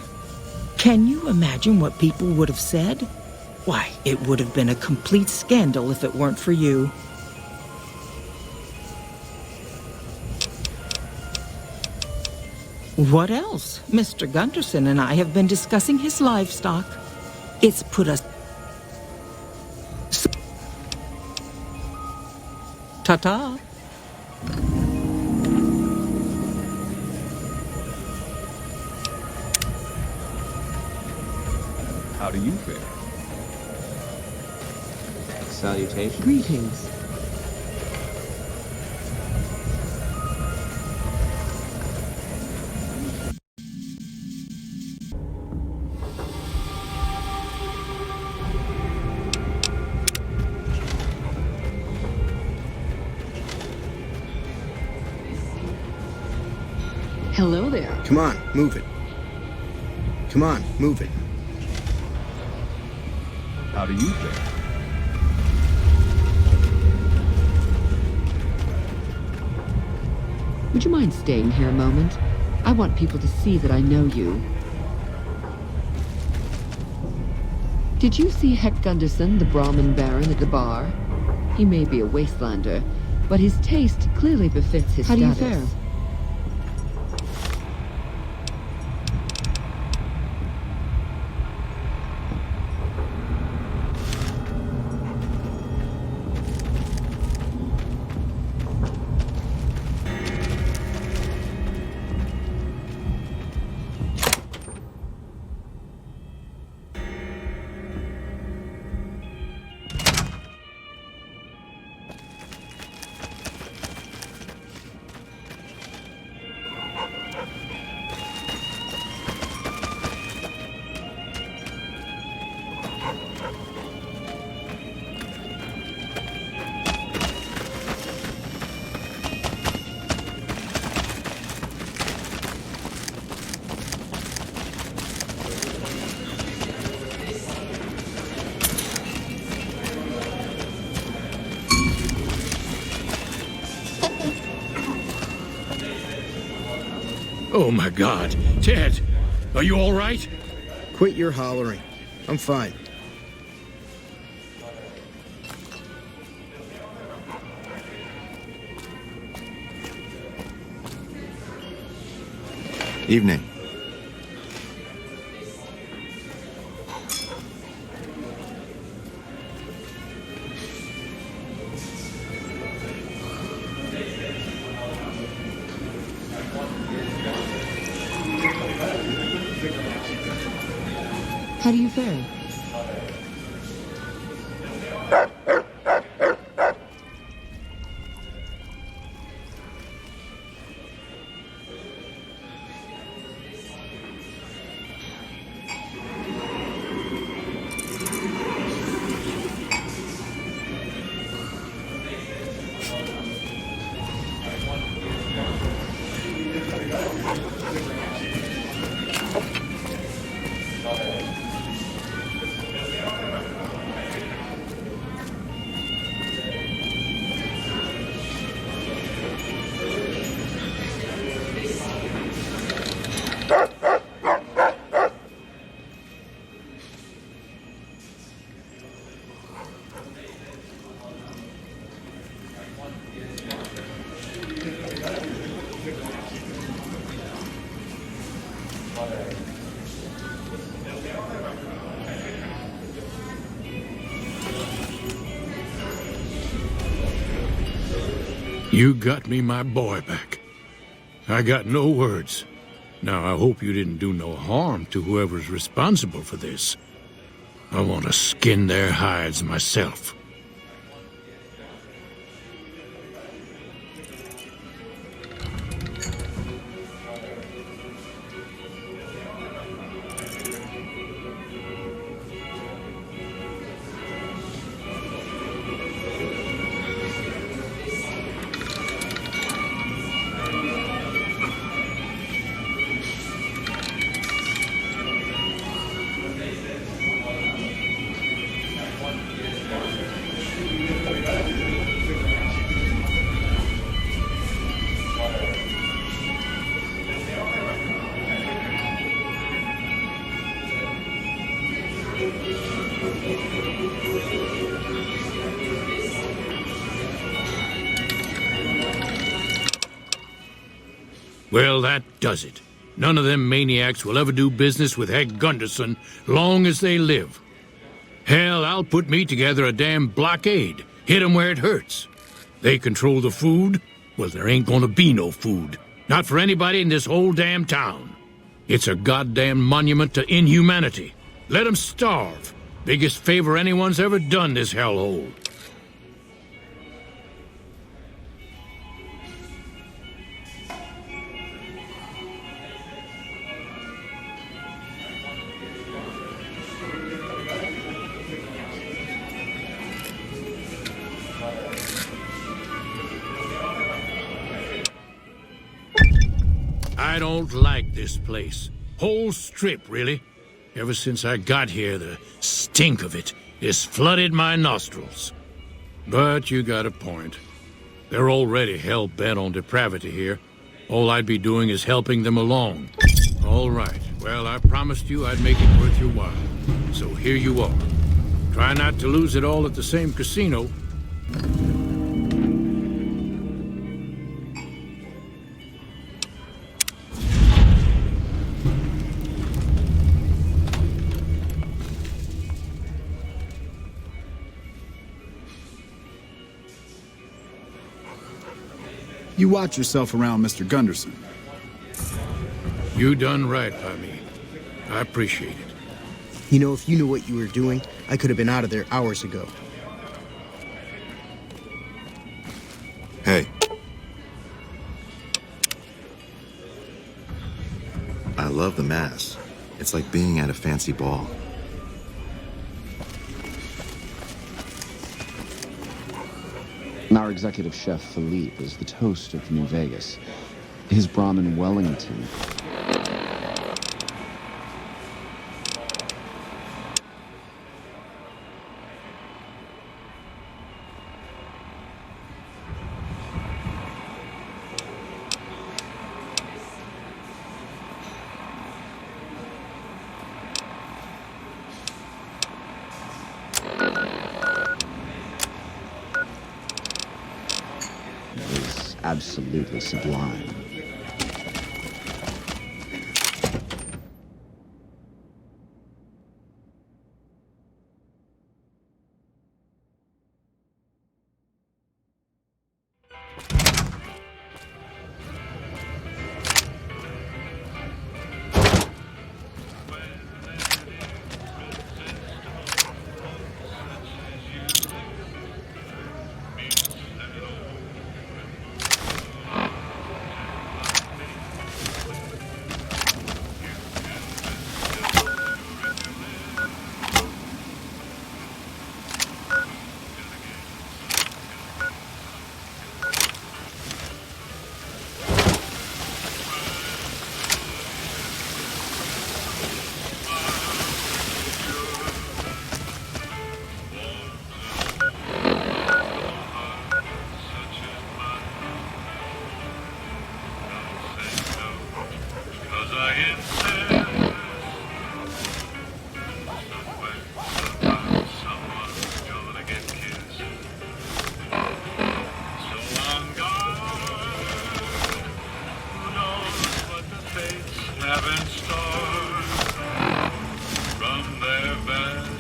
Can you imagine what people would have said? Why, it would have been a complete scandal if it weren't for you. What else? Mr. Gunderson and I have been discussing his livestock. It's put us... Ta-ta. How do you fare? Salutations. Greetings. Hello there. Come on, move it. Come on, move it. How do you fare? Would you mind staying here a moment? I want people to see that I know you. Did you see Heck Gunderson, the Brahmin Baron, at the bar? He may be a wastelander, but his taste clearly befits his status. How do you fare? Oh my God. Ted, are you all right? Quit your hollering. I'm fine. Evening. How do you fare? You got me my boy back. I got no words. Now, I hope you didn't do no harm to whoever's responsible for this. I want to skin their hides myself. Well, that does it. None of them maniacs will ever do business with Heck Gunderson long as they live. Hell, I'll put me together a damn blockade. Hit 'em where it hurts. They control the food? Well, there ain't gonna be no food. Not for anybody in this whole damn town. It's a goddamn monument to inhumanity. Let 'em starve. Biggest favor anyone's ever done this hellhole. I don't like this place. Whole strip, really. Ever since I got here, the stink of it has flooded my nostrils. But you got a point. They're already hell-bent on depravity here. All I'd be doing is helping them along. All right. Well, I promised you I'd make it worth your while. So here you are. Try not to lose it all at the same casino. You watch yourself around Mr. Gunderson. You done right by me. I appreciate it. You know, if you knew what you were doing, I could have been out of there hours ago. Hey. I love the mass. It's like being at a fancy ball. Our executive chef, Philippe, is the toast of New Vegas. His Brahmin Wellington. Absolutely sublime.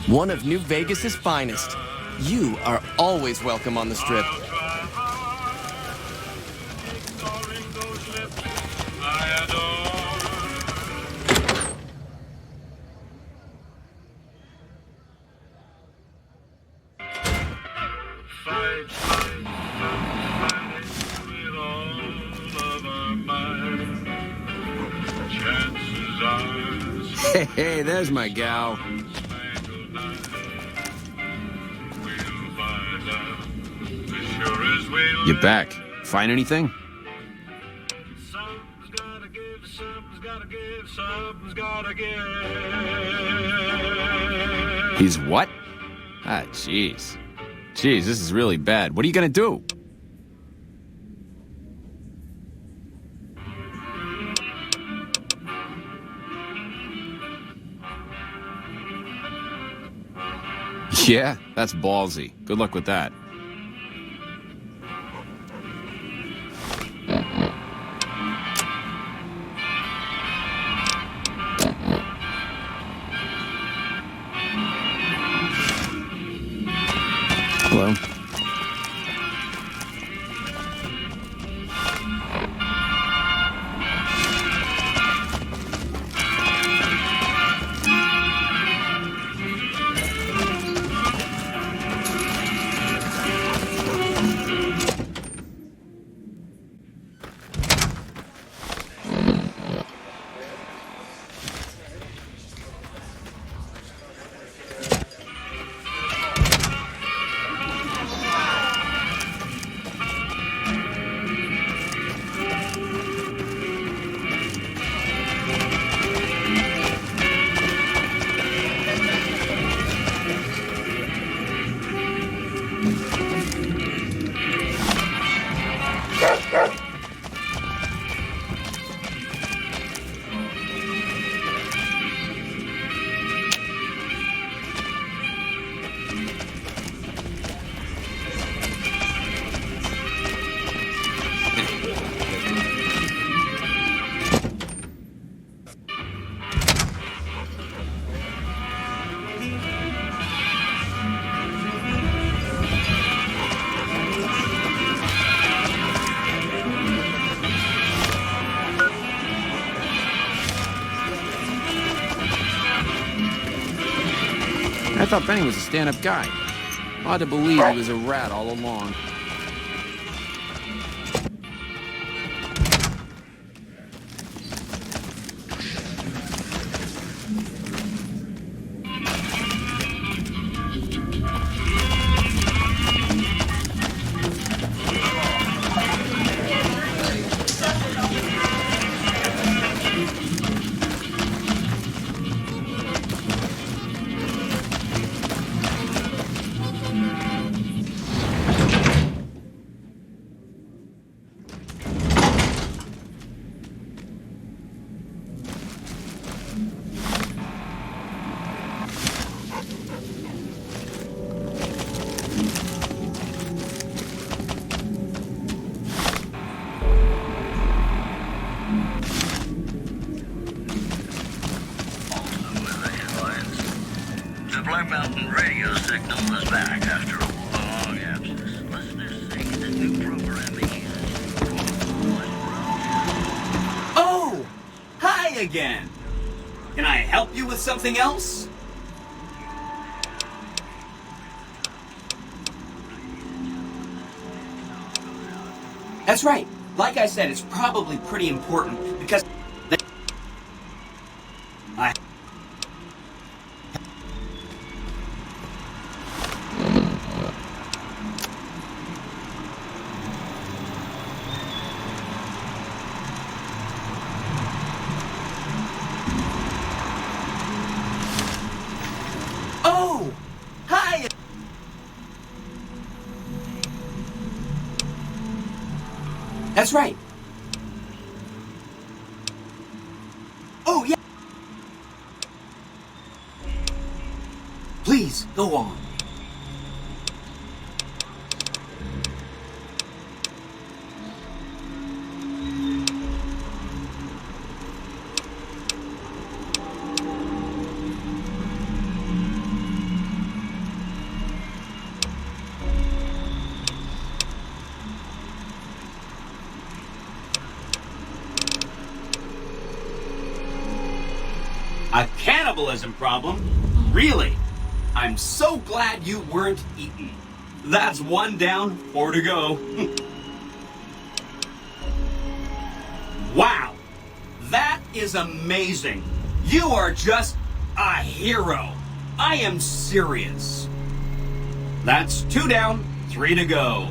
One of New Vegas's finest. You are always welcome on the Strip. Hey, there's my gal. You back? Find anything? He's what? Ah, jeez. Jeez, this is really bad. What are you gonna do? Yeah, that's ballsy. Good luck with that. Hello. I thought Benny was a stand-up guy. Hard to believe he was a rat all along. Black Mountain radio signal is back after a long absence. Listeners think the new programming is... Oh! Hi again! Can I help you with something else? That's right. Like I said, it's probably pretty important because... Oh! Hi! That's right. Oh, yeah. Please, go on. A cannibalism problem? Really? I'm so glad you weren't eaten. That's 1 down, 4 to go. Wow! That is amazing. You are just a hero. I am serious. That's 2 down, 3 to go.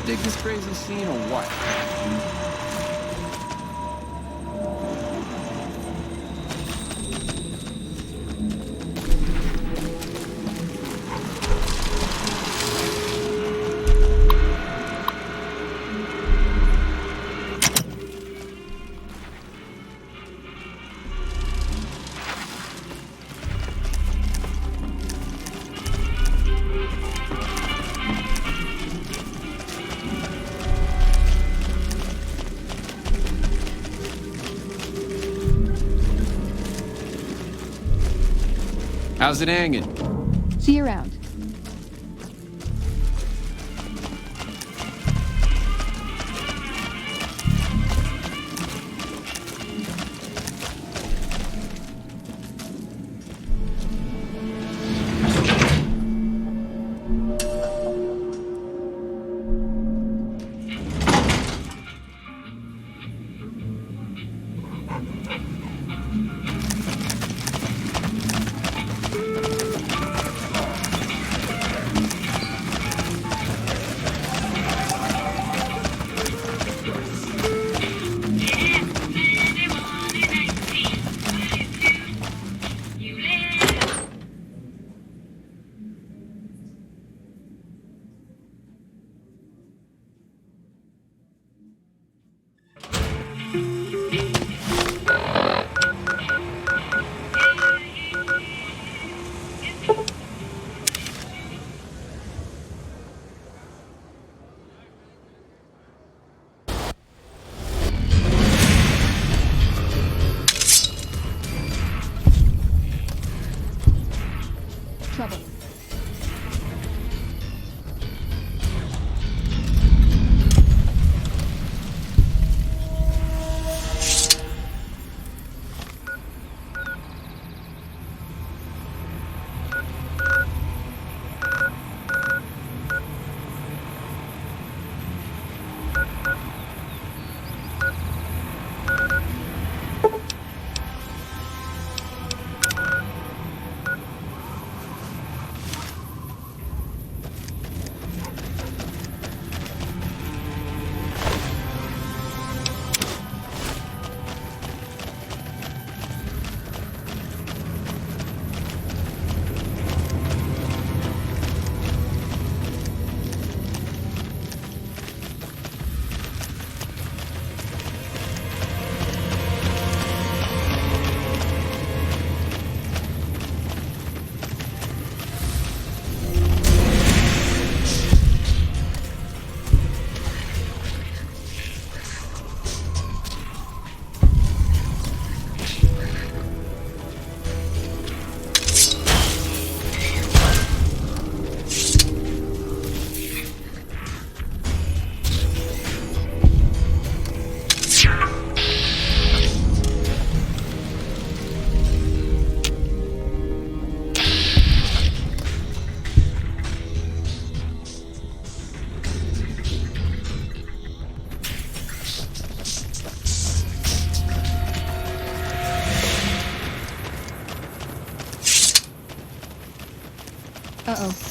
Dig this crazy scene or what? How's it hanging? See you around. Uh-oh.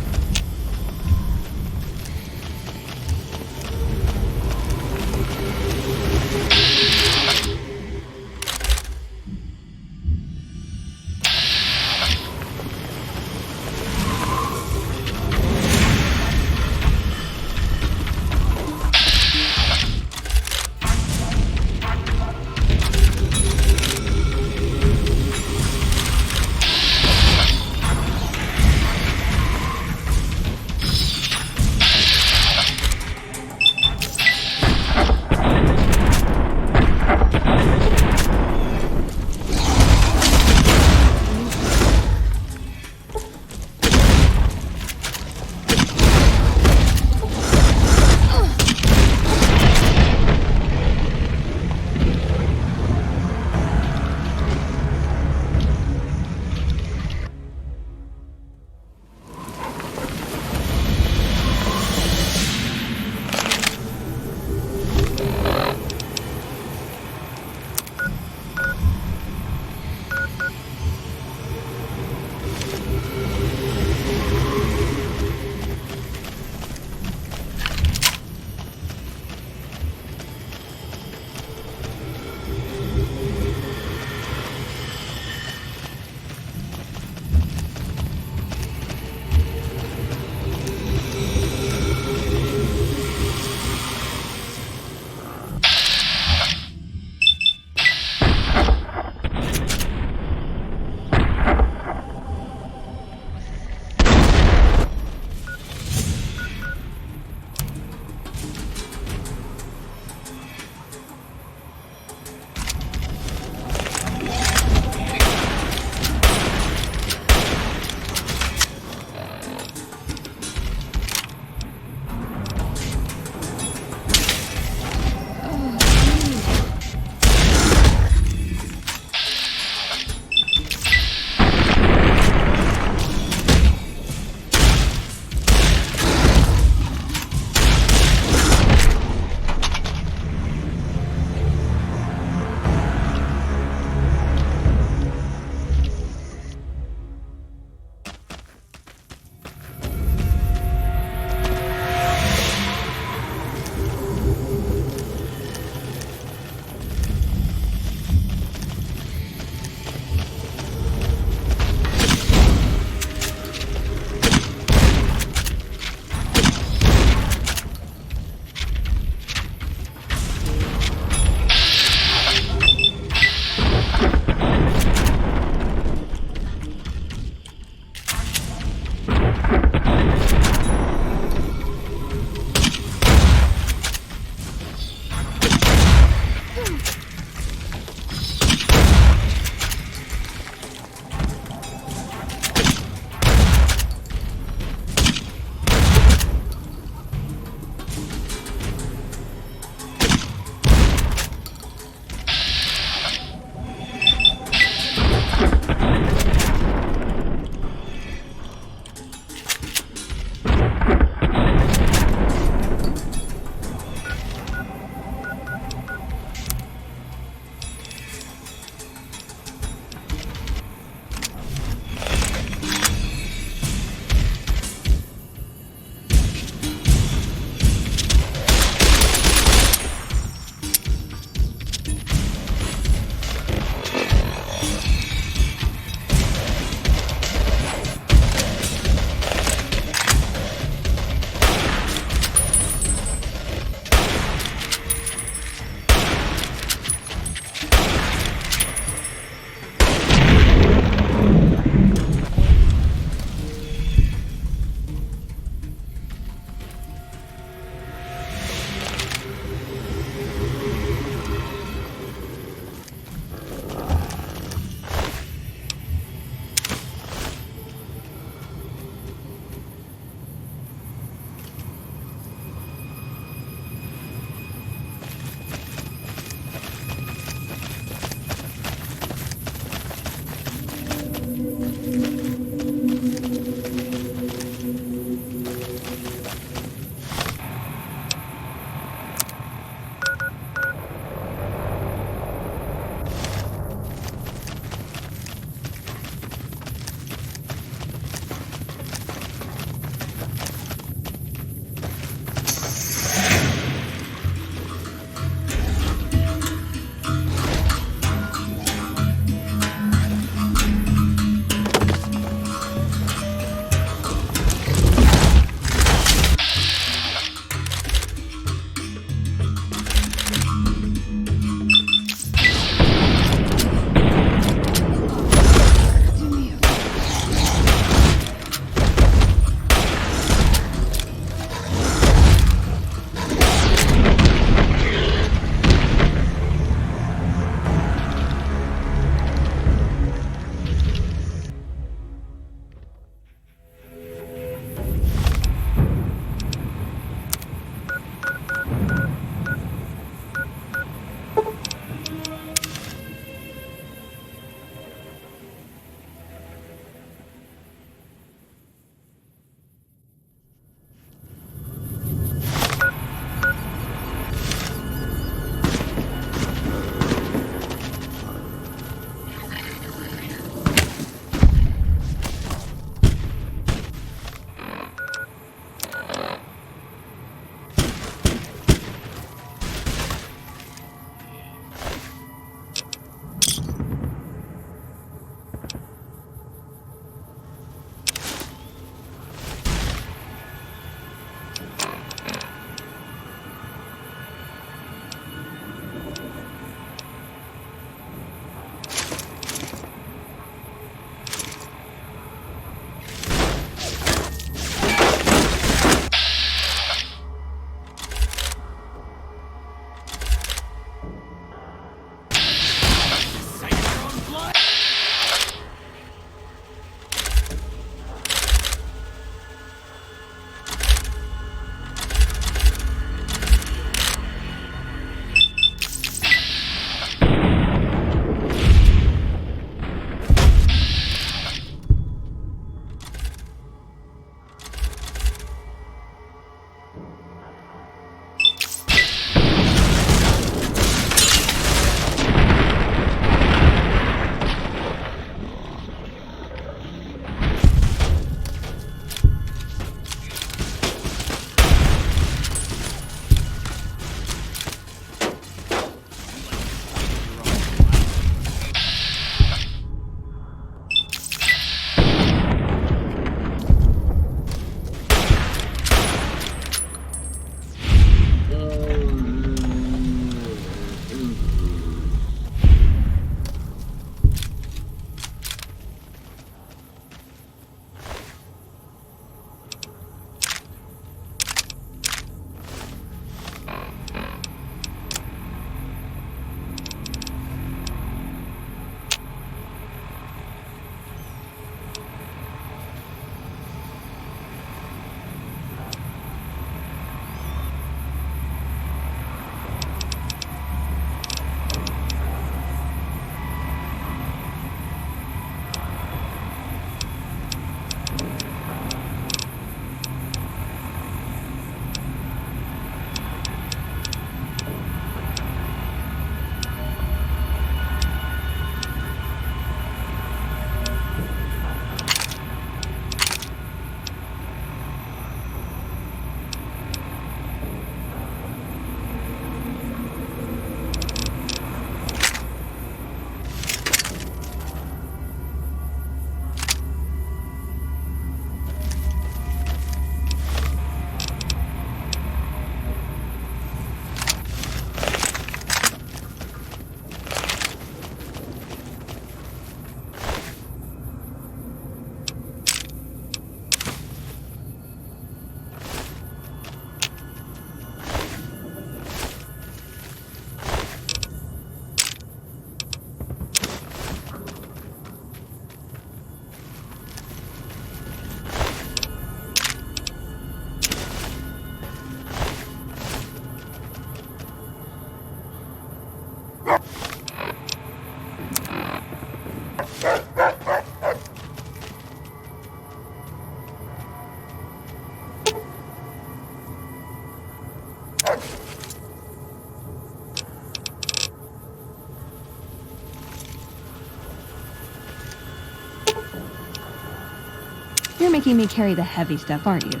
You're making me carry the heavy stuff, aren't you?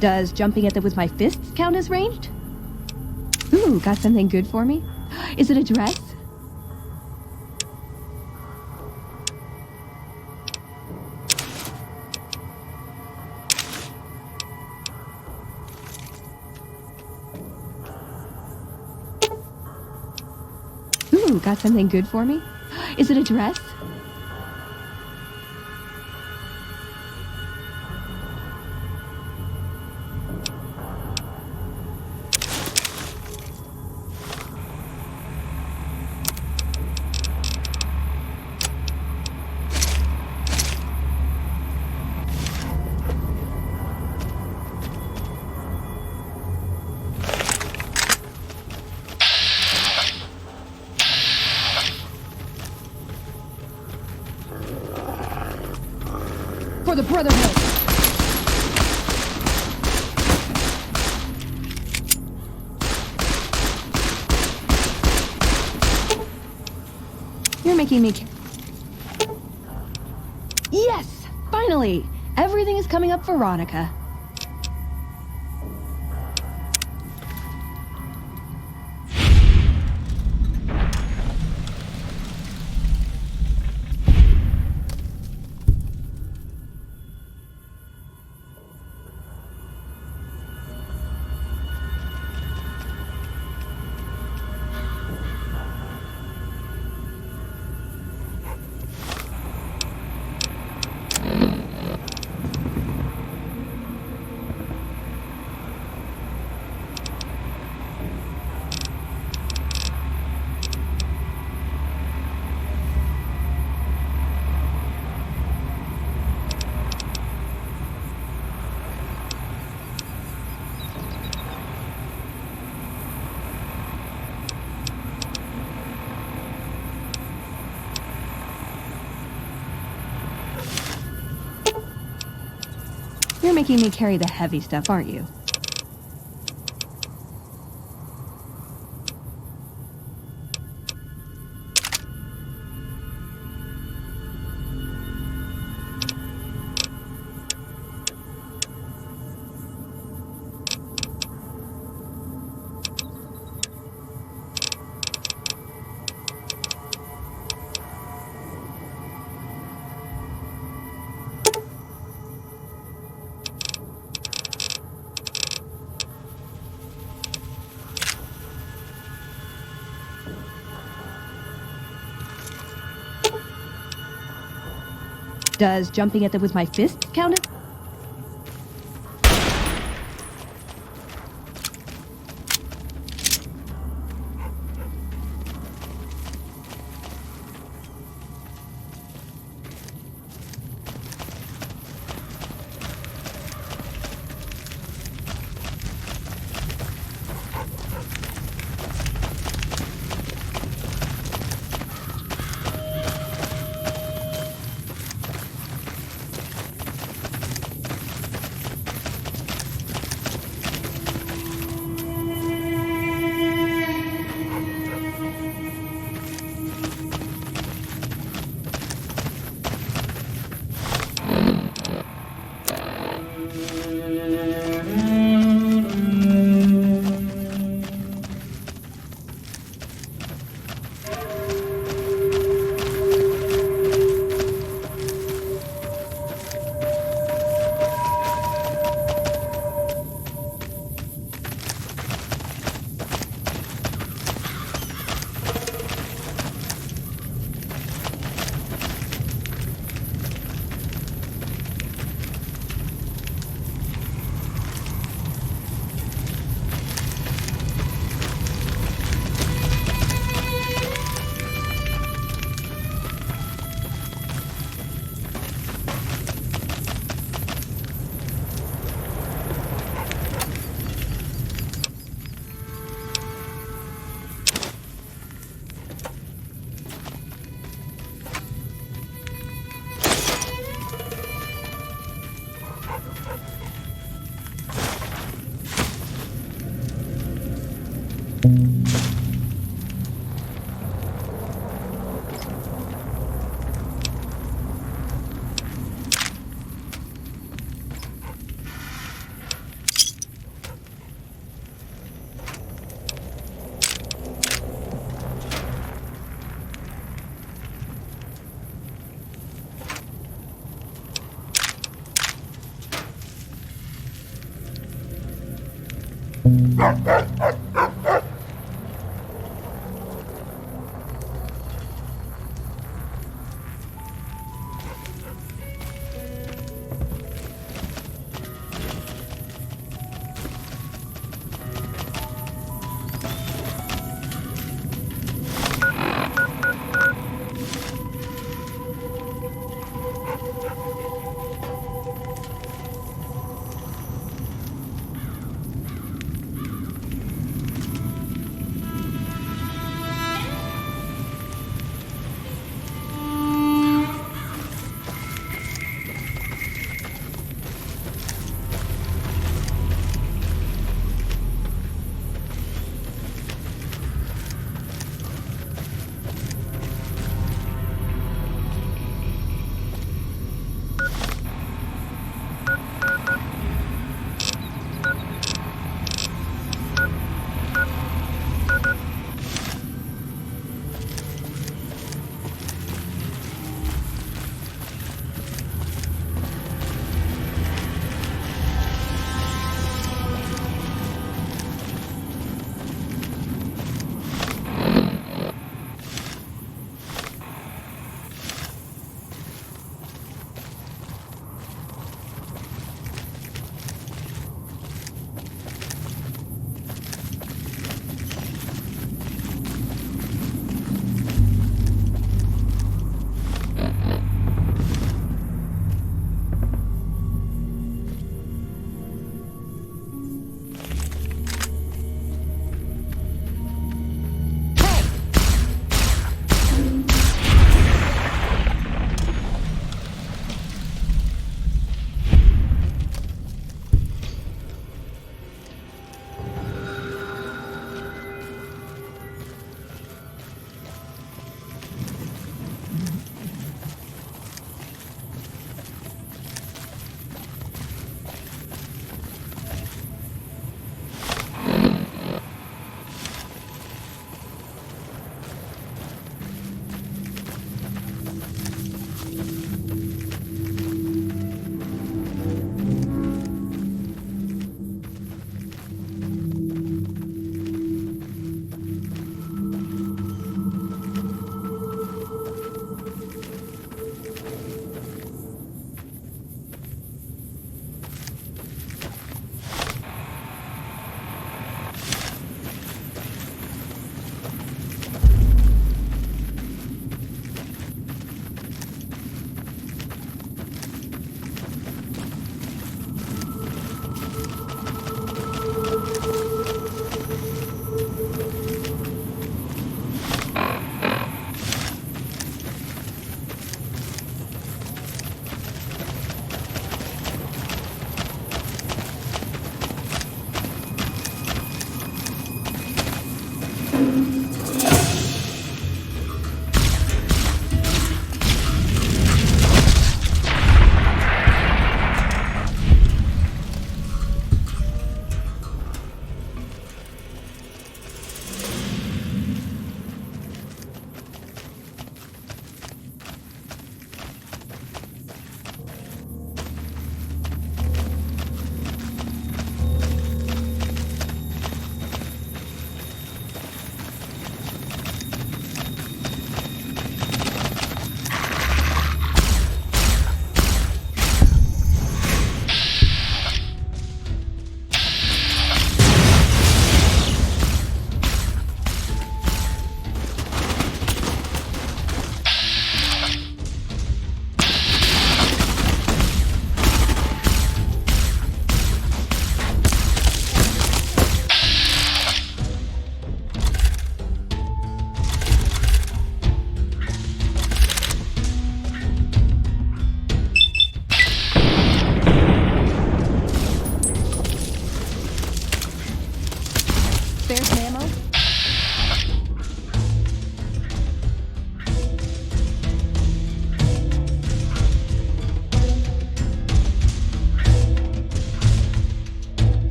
Does jumping at them with my fists count as ranged? Ooh, got something good for me? Is it a dress? Ooh, got something good for me? Is it a dress? For the Brotherhood! You're making me... Yes! Finally! Everything is coming up for Veronica. You're making me carry the heavy stuff, aren't you? Does jumping at them with my fists count as...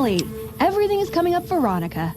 Finally! Everything is coming up for Veronica.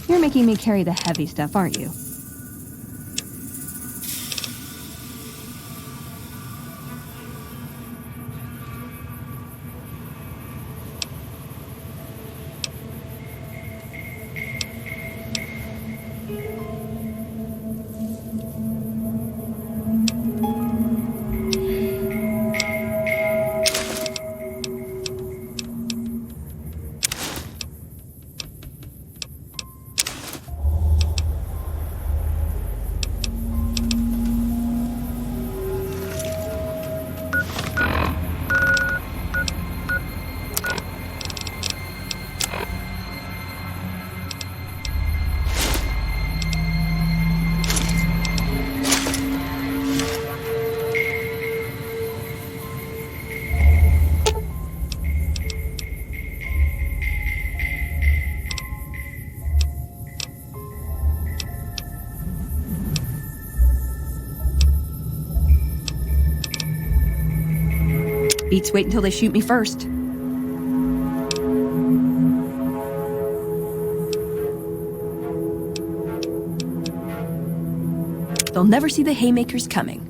You're making me carry the heavy stuff, aren't you? Beats wait until they shoot me first. They'll never see the haymakers coming.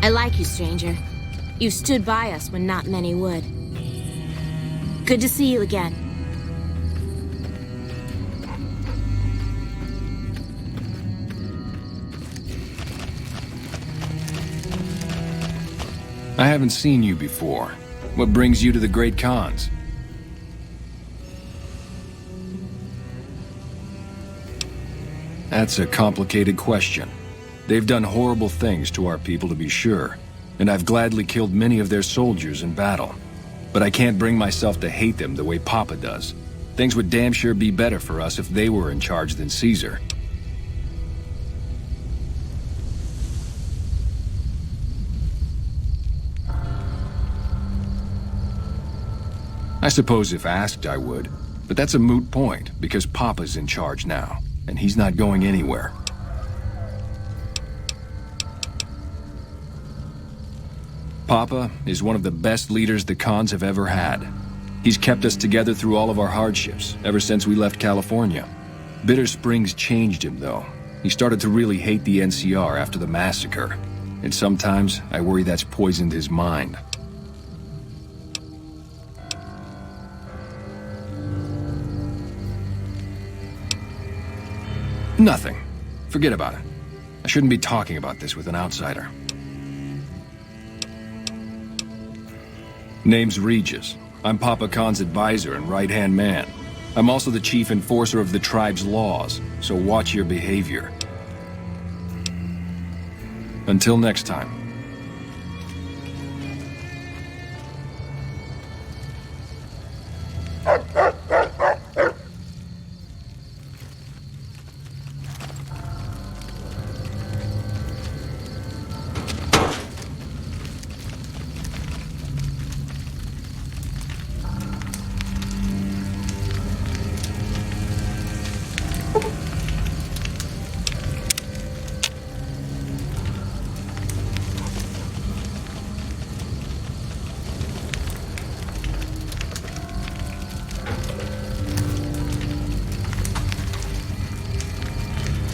I like you, stranger. You stood by us when not many would. Good to see you again. I haven't seen you before. What brings you to the Great Khans? That's a complicated question. They've done horrible things to our people, to be sure, and I've gladly killed many of their soldiers in battle. But I can't bring myself to hate them the way Papa does. Things would damn sure be better for us if they were in charge than Caesar. I suppose if asked, I would. But that's a moot point, because Papa's in charge now, and he's not going anywhere. Papa is one of the best leaders the Khans have ever had. He's kept us together through all of our hardships, ever since we left California. Bitter Springs changed him, though. He started to really hate the NCR after the massacre. And sometimes, I worry that's poisoned his mind. Nothing. Forget about it. I shouldn't be talking about this with an outsider. Name's Regis. I'm Papa Khan's advisor and right-hand man. I'm also the chief enforcer of the tribe's laws, so watch your behavior. Until next time.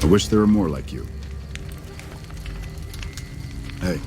I wish there were more like you. Hey.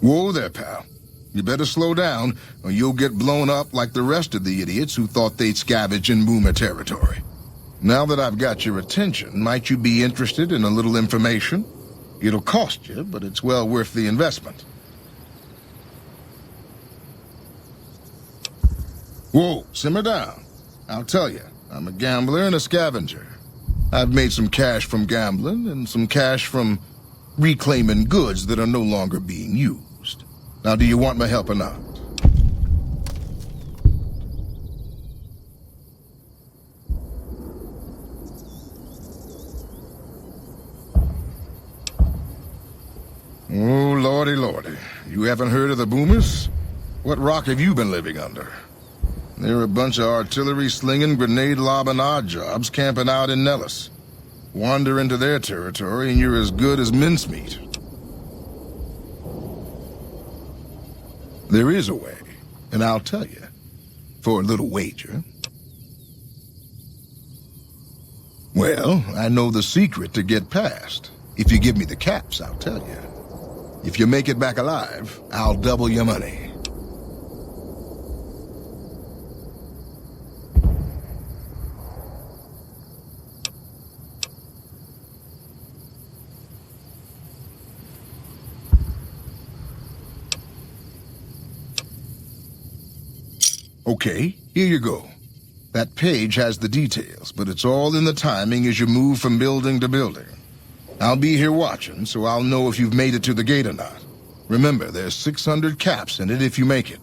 Whoa there, pal. You better slow down, or you'll get blown up like the rest of the idiots who thought they'd scavenge in Boomer territory. Now that I've got your attention, might you be interested in a little information? It'll cost you, but it's well worth the investment. Whoa, simmer down. I'll tell you, I'm a gambler and a scavenger. I've made some cash from gambling and some cash from reclaiming goods that are no longer being used. Now, do you want my help or not? Oh, lordy, lordy. You haven't heard of the Boomers? What rock have you been living under? They're a bunch of artillery-slinging, grenade-lobbing odd jobs camping out in Nellis. Wander into their territory and you're as good as mincemeat. There is a way, and I'll tell you, for a little wager. Well, I know the secret to get past. If you give me the caps, I'll tell you. If you make it back alive, I'll double your money. Okay, here you go. That page has the details, but it's all in the timing as you move from building to building. I'll be here watching, so I'll know if you've made it to the gate or not. Remember, there's 600 caps in it if you make it.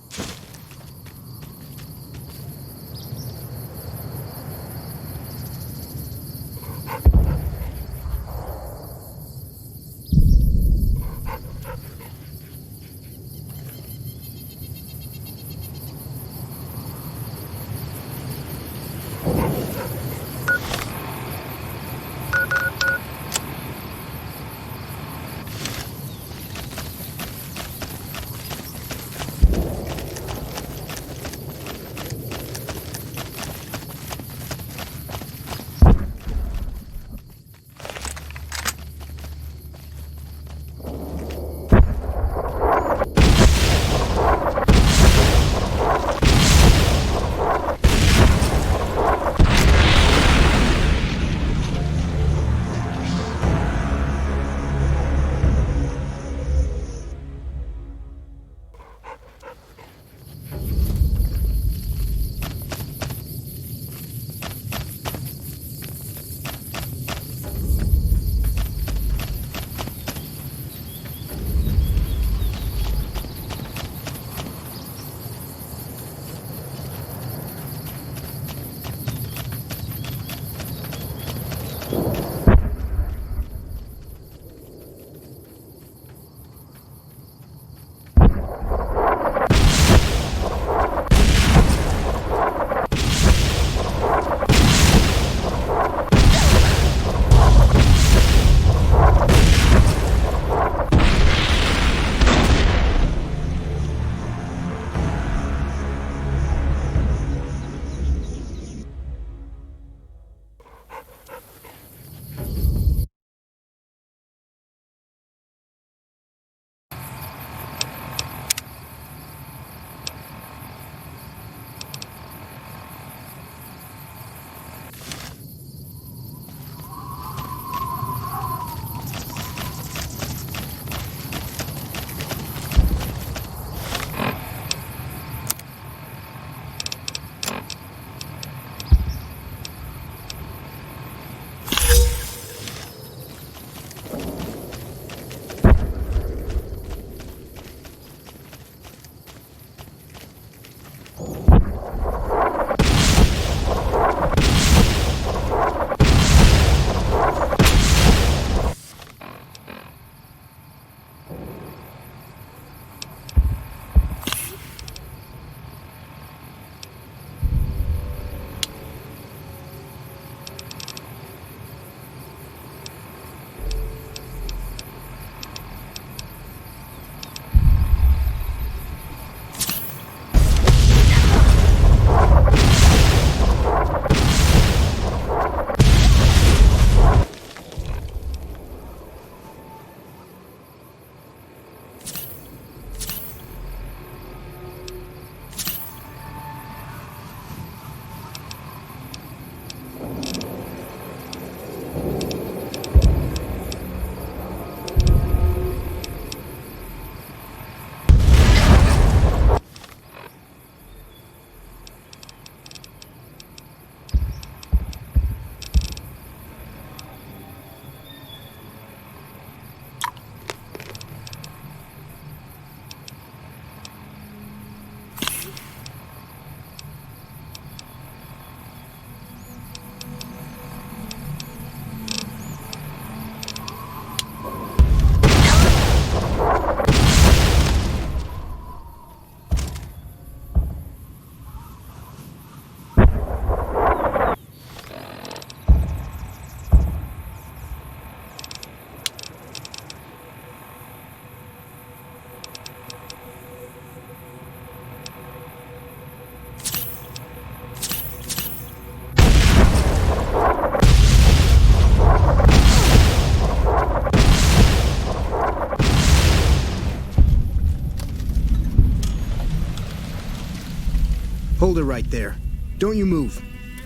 Hold it right there. Don't you move.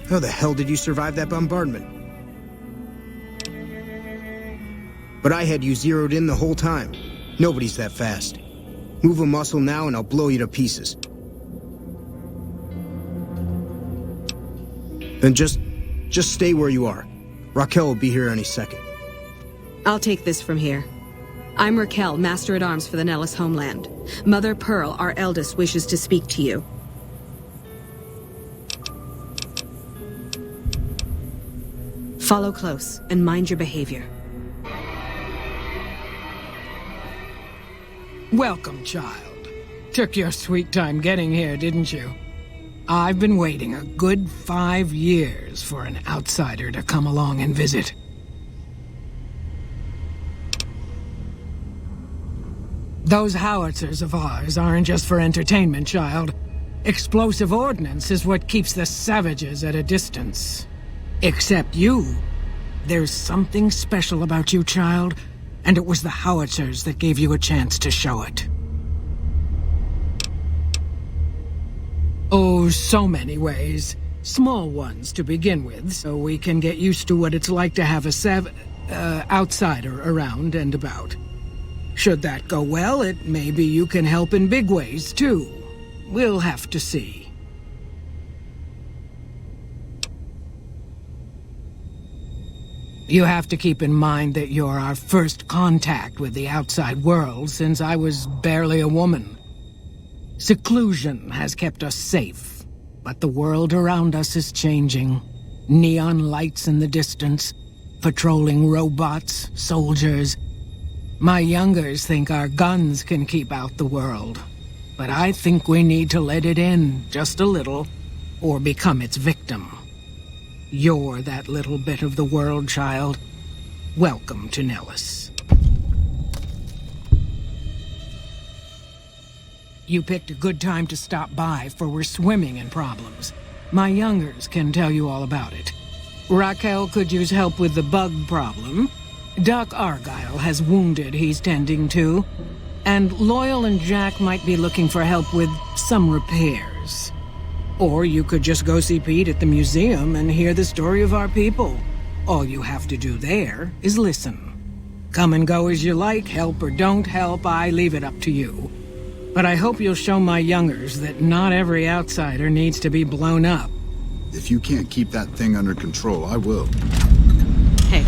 How the hell did you survive that bombardment? But I had you zeroed in the whole time. Nobody's that fast. Move a muscle now and I'll blow you to pieces. Then just stay where you are. Raquel will be here any second. I'll take this from here. I'm Raquel, Master-at-Arms for the Nellis homeland. Mother Pearl, our eldest, wishes to speak to you. Follow close and mind your behavior. Welcome, child. Took your sweet time getting here, didn't you? I've been waiting a good 5 years for an outsider to come along and visit. Those howitzers of ours aren't just for entertainment, child. Explosive ordnance is what keeps the savages at a distance. Except you. There's something special about you, child, and it was the howitzers that gave you a chance to show it. Oh, so many ways. Small ones to begin with, so we can get used to what it's like to have a outsider around and about. Should that go well, it may be you can help in big ways, too. We'll have to see. You have to keep in mind that you're our first contact with the outside world since I was barely a woman. Seclusion has kept us safe, but the world around us is changing. Neon lights in the distance, patrolling robots, soldiers. My youngers think our guns can keep out the world, but I think we need to let it in just a little, or become its victim. You're that little bit of the world, child. Welcome to Nellis. You picked a good time to stop by, for we're swimming in problems. My youngers can tell you all about it. Raquel could use help with the bug problem. Doc Argyle has wounded he's tending to. And Loyal and Jack might be looking for help with some repairs. Or you could just go see Pete at the museum and hear the story of our people. All you have to do there is listen. Come and go as you like, help or don't help, I leave it up to you. But I hope you'll show my youngers that not every outsider needs to be blown up. If you can't keep that thing under control, I will. Hey.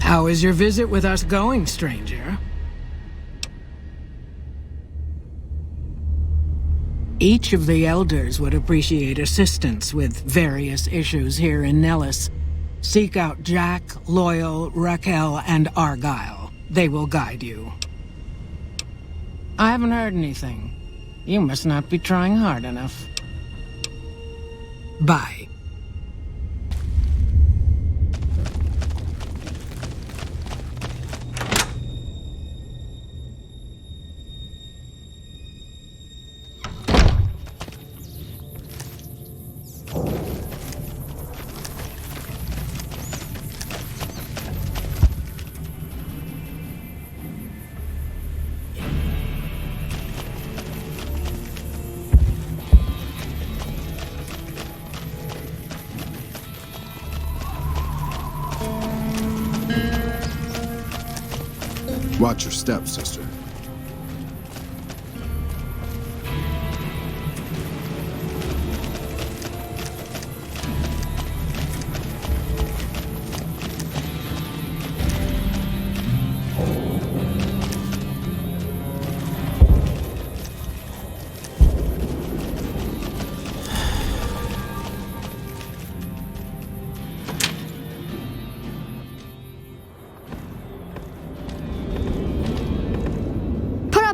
How is your visit with us going, stranger? Each of the elders would appreciate assistance with various issues here in Nellis. Seek out Jack, Loyal, Raquel, and Argyle. They will guide you. I haven't heard anything. You must not be trying hard enough. Bye. Watch your step, sister.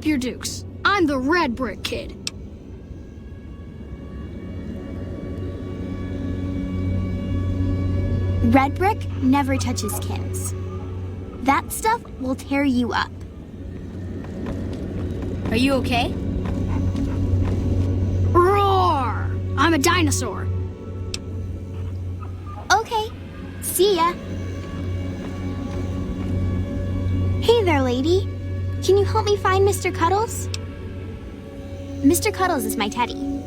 Your dukes. I'm the Red Brick Kid. Red Brick never touches Kim's. That stuff will tear you up. Are you okay? Roar! I'm a dinosaur. Okay, see ya. Hey there, lady. Can you help me find Mr. Cuddles? Mr. Cuddles is my teddy.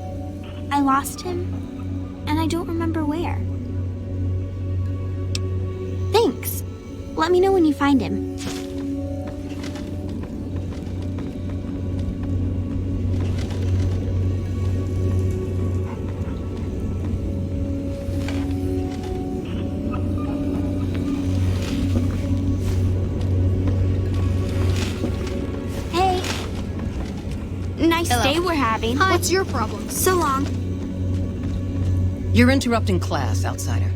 I lost him, and I don't remember where. Thanks. Let me know when you find him. Nice day we're having. Hi. What's your problem? So long. You're interrupting class, outsider.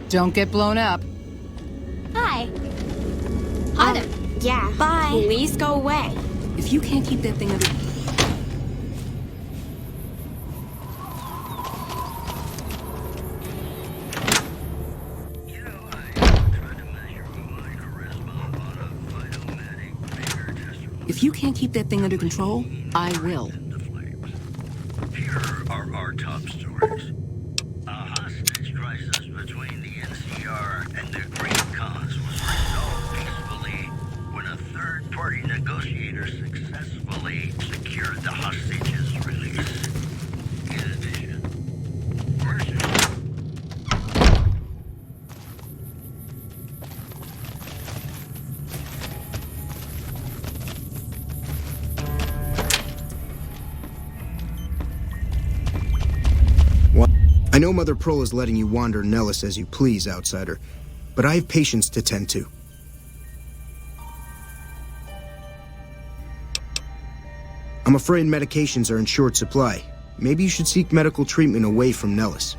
Don't get blown up. Hi. Hi there. Yeah. Bye. Please go away. If you can't keep that thing under... If you can't keep that thing under control, I will. Here are our top stories. A hostage crisis between the NCR and the Great Khans was resolved peacefully when a third-party negotiator successfully secured the hostage's release. In addition, I know Mother Pearl is letting you wander Nellis as you please, outsider, but I have patients to tend to. I'm afraid medications are in short supply. Maybe you should seek medical treatment away from Nellis.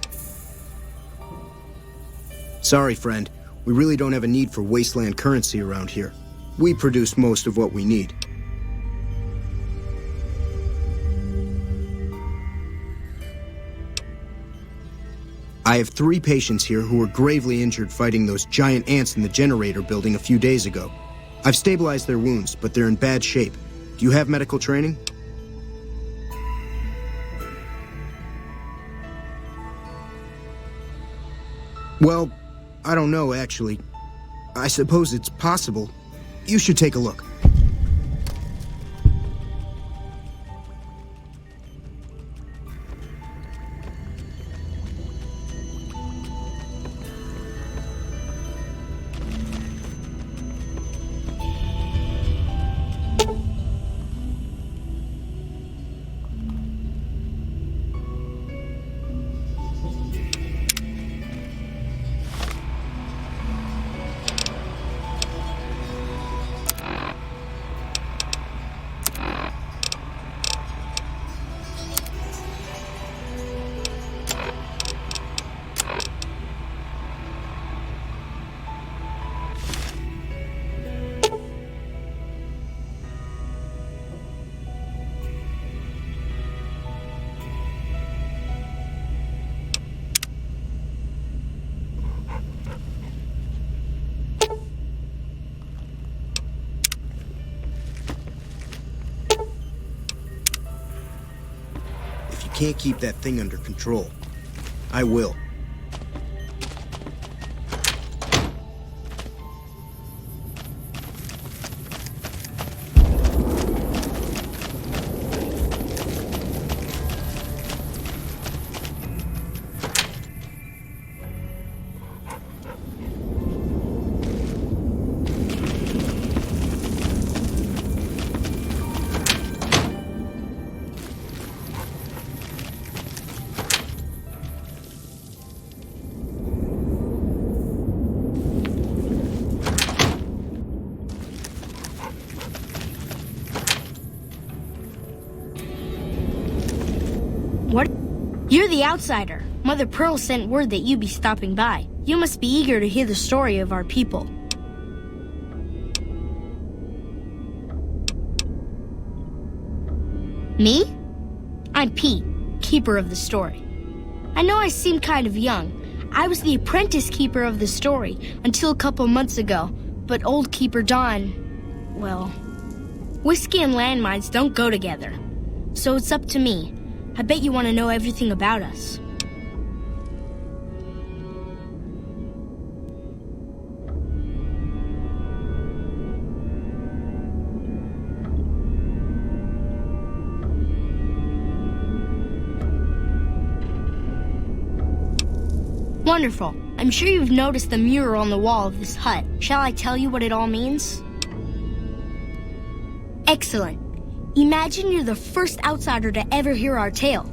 Sorry, friend. We really don't have a need for wasteland currency around here. We produce most of what we need. I have 3 patients here who were gravely injured fighting those giant ants in the generator building a few days ago. I've stabilized their wounds, but they're in bad shape. Do you have medical training? Well, I don't know, actually. I suppose it's possible. You should take a look. Can't keep that thing under control. I will. What? You're the outsider. Mother Pearl sent word that you'd be stopping by. You must be eager to hear the story of our people. Me? I'm Pete, keeper of the story. I know I seem kind of young. I was the apprentice keeper of the story until a couple months ago, but old Keeper Don, well, whiskey and landmines don't go together. So it's up to me. I bet you want to know everything about us. Wonderful. I'm sure you've noticed the mural on the wall of this hut. Shall I tell you what it all means? Excellent. Imagine you're the first outsider to ever hear our tale.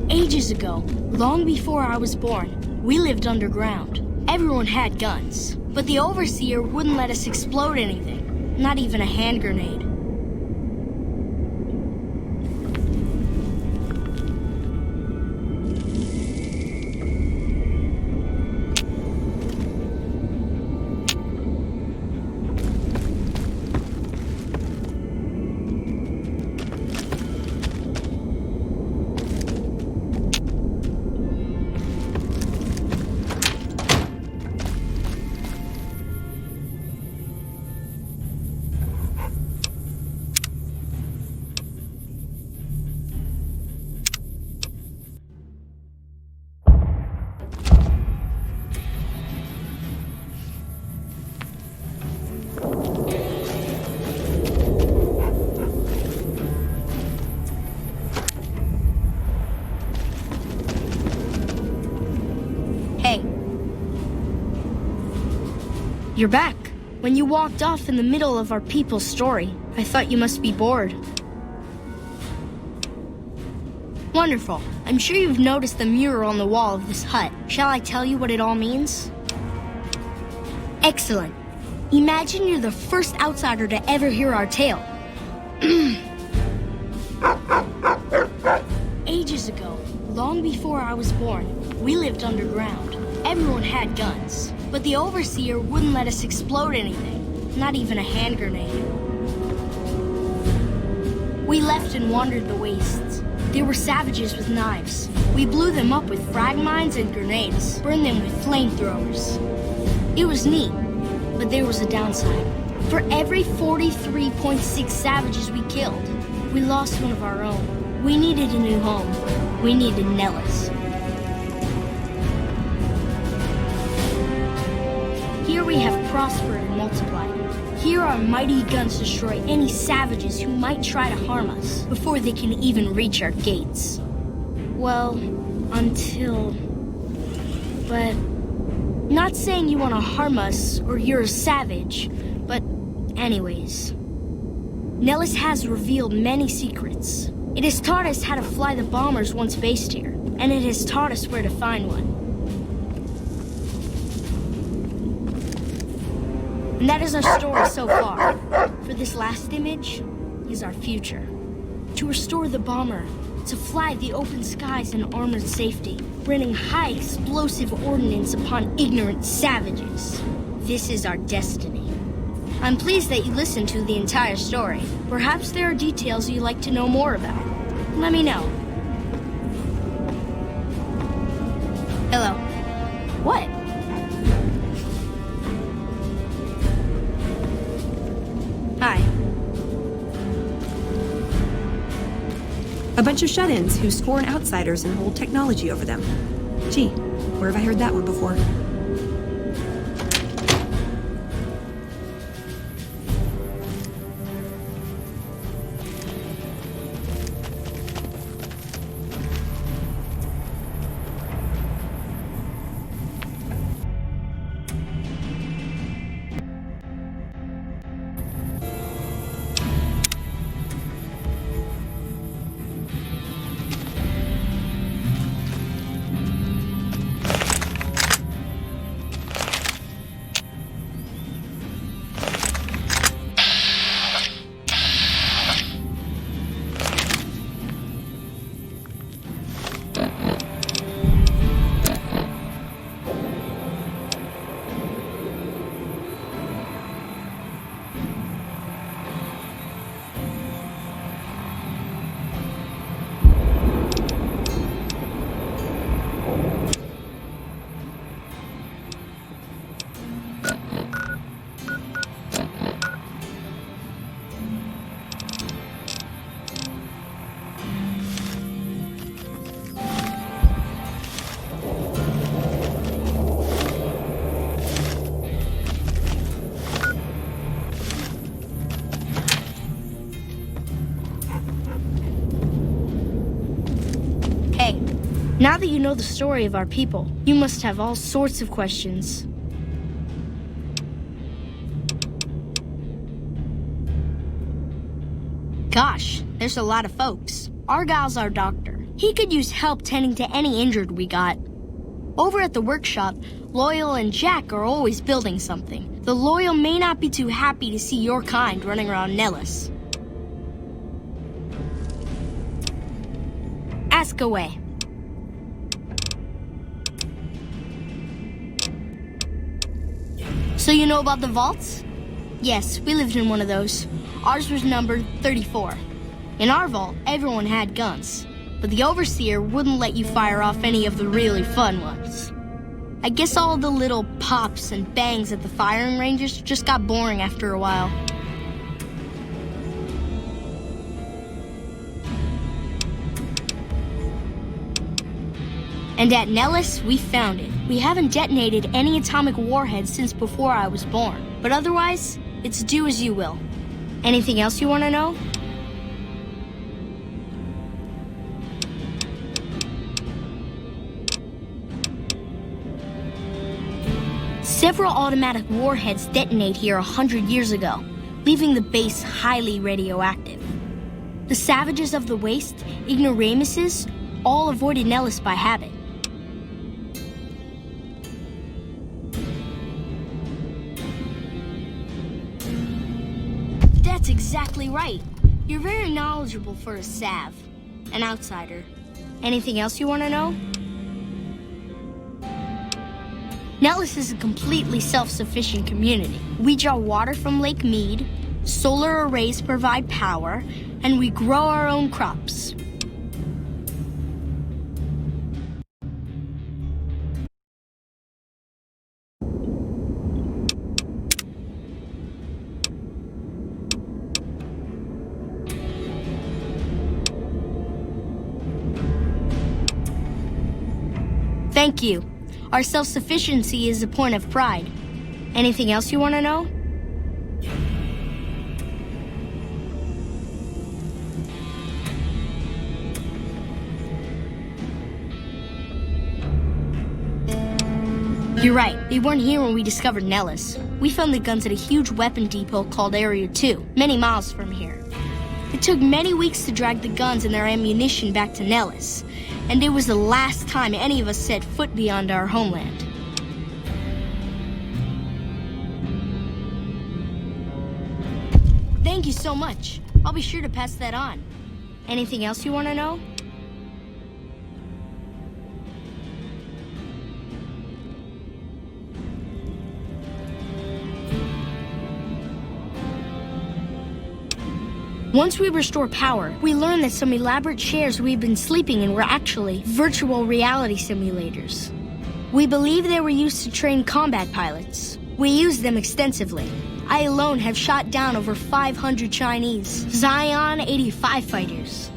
Ages ago, long before I was born, we lived underground. Everyone had guns, but the Overseer wouldn't let us explode anything, not even a hand grenade. You're back. When you walked off in the middle of our people's story, I thought you must be bored. Wonderful. I'm sure you've noticed the mural on the wall of this hut. Shall I tell you what it all means? Excellent. Imagine you're the first outsider to ever hear our tale. Ages ago, long before I was born, we lived underground. Everyone had guns, but the Overseer wouldn't let us explode anything, not even a hand grenade. We left and wandered the wastes. There were savages with knives. We blew them up with frag mines and grenades, burned them with flamethrowers. It was neat, but there was a downside. For every 43.6 savages we killed, we lost one of our own. We needed a new home. We needed Nellis. Here we have prospered and multiplied. Here our mighty guns destroy any savages who might try to harm us before they can even reach our gates. Well, until... But... Not saying you want to harm us or you're a savage, but anyways. Nellis has revealed many secrets. It has taught us how to fly the bombers once based here, and it has taught us where to find one. And that is our story so far. For this last image is our future. To restore the bomber, to fly the open skies in armored safety, raining high explosive ordnance upon ignorant savages. This is our destiny. I'm pleased that you listened to the entire story. Perhaps there are details you'd like to know more about. Let me know. Hello. What? Hi. A bunch of shut-ins who scorn outsiders and hold technology over them. Gee, where have I heard that one before? Hey, now that you know the story of our people, you must have all sorts of questions. Gosh, there's a lot of folks. Argyle's our doctor. He could use help tending to any injured we got. Over at the workshop, Loyal and Jack are always building something. The Loyal may not be too happy to see your kind running around Nellis. Ask away. So you know about the vaults? Yes, we lived in one of those. Ours was numbered 34. In our vault, everyone had guns, but the Overseer wouldn't let you fire off any of the really fun ones. I guess all the little pops and bangs at the firing ranges just got boring after a while. And at Nellis, we found it. We haven't detonated any atomic warheads since before I was born, but otherwise, it's do as you will. Anything else you want to know? Several automatic warheads detonate here 100 years ago, leaving the base highly radioactive. The savages of the waste, ignoramuses, all avoided Nellis by habit. That's exactly right. You're very knowledgeable for a Sav, an outsider. Anything else you want to know? Nellis is a completely self-sufficient community. We draw water from Lake Mead, solar arrays provide power, and we grow our own crops. Thank you. Our self-sufficiency is a point of pride. Anything else you want to know? You're right. They weren't here when we discovered Nellis. We found the guns at a huge weapon depot called Area 2, many miles from here. It took many weeks to drag the guns and their ammunition back to Nellis, and it was the last time any of us set foot beyond our homeland. Thank you so much. I'll be sure to pass that on. Anything else you want to know? Once we restore power, we learn that some elaborate chairs we've been sleeping in were actually virtual reality simulators. We believe they were used to train combat pilots. We use them extensively. I alone have shot down over 500 Chinese Zion 85 fighters.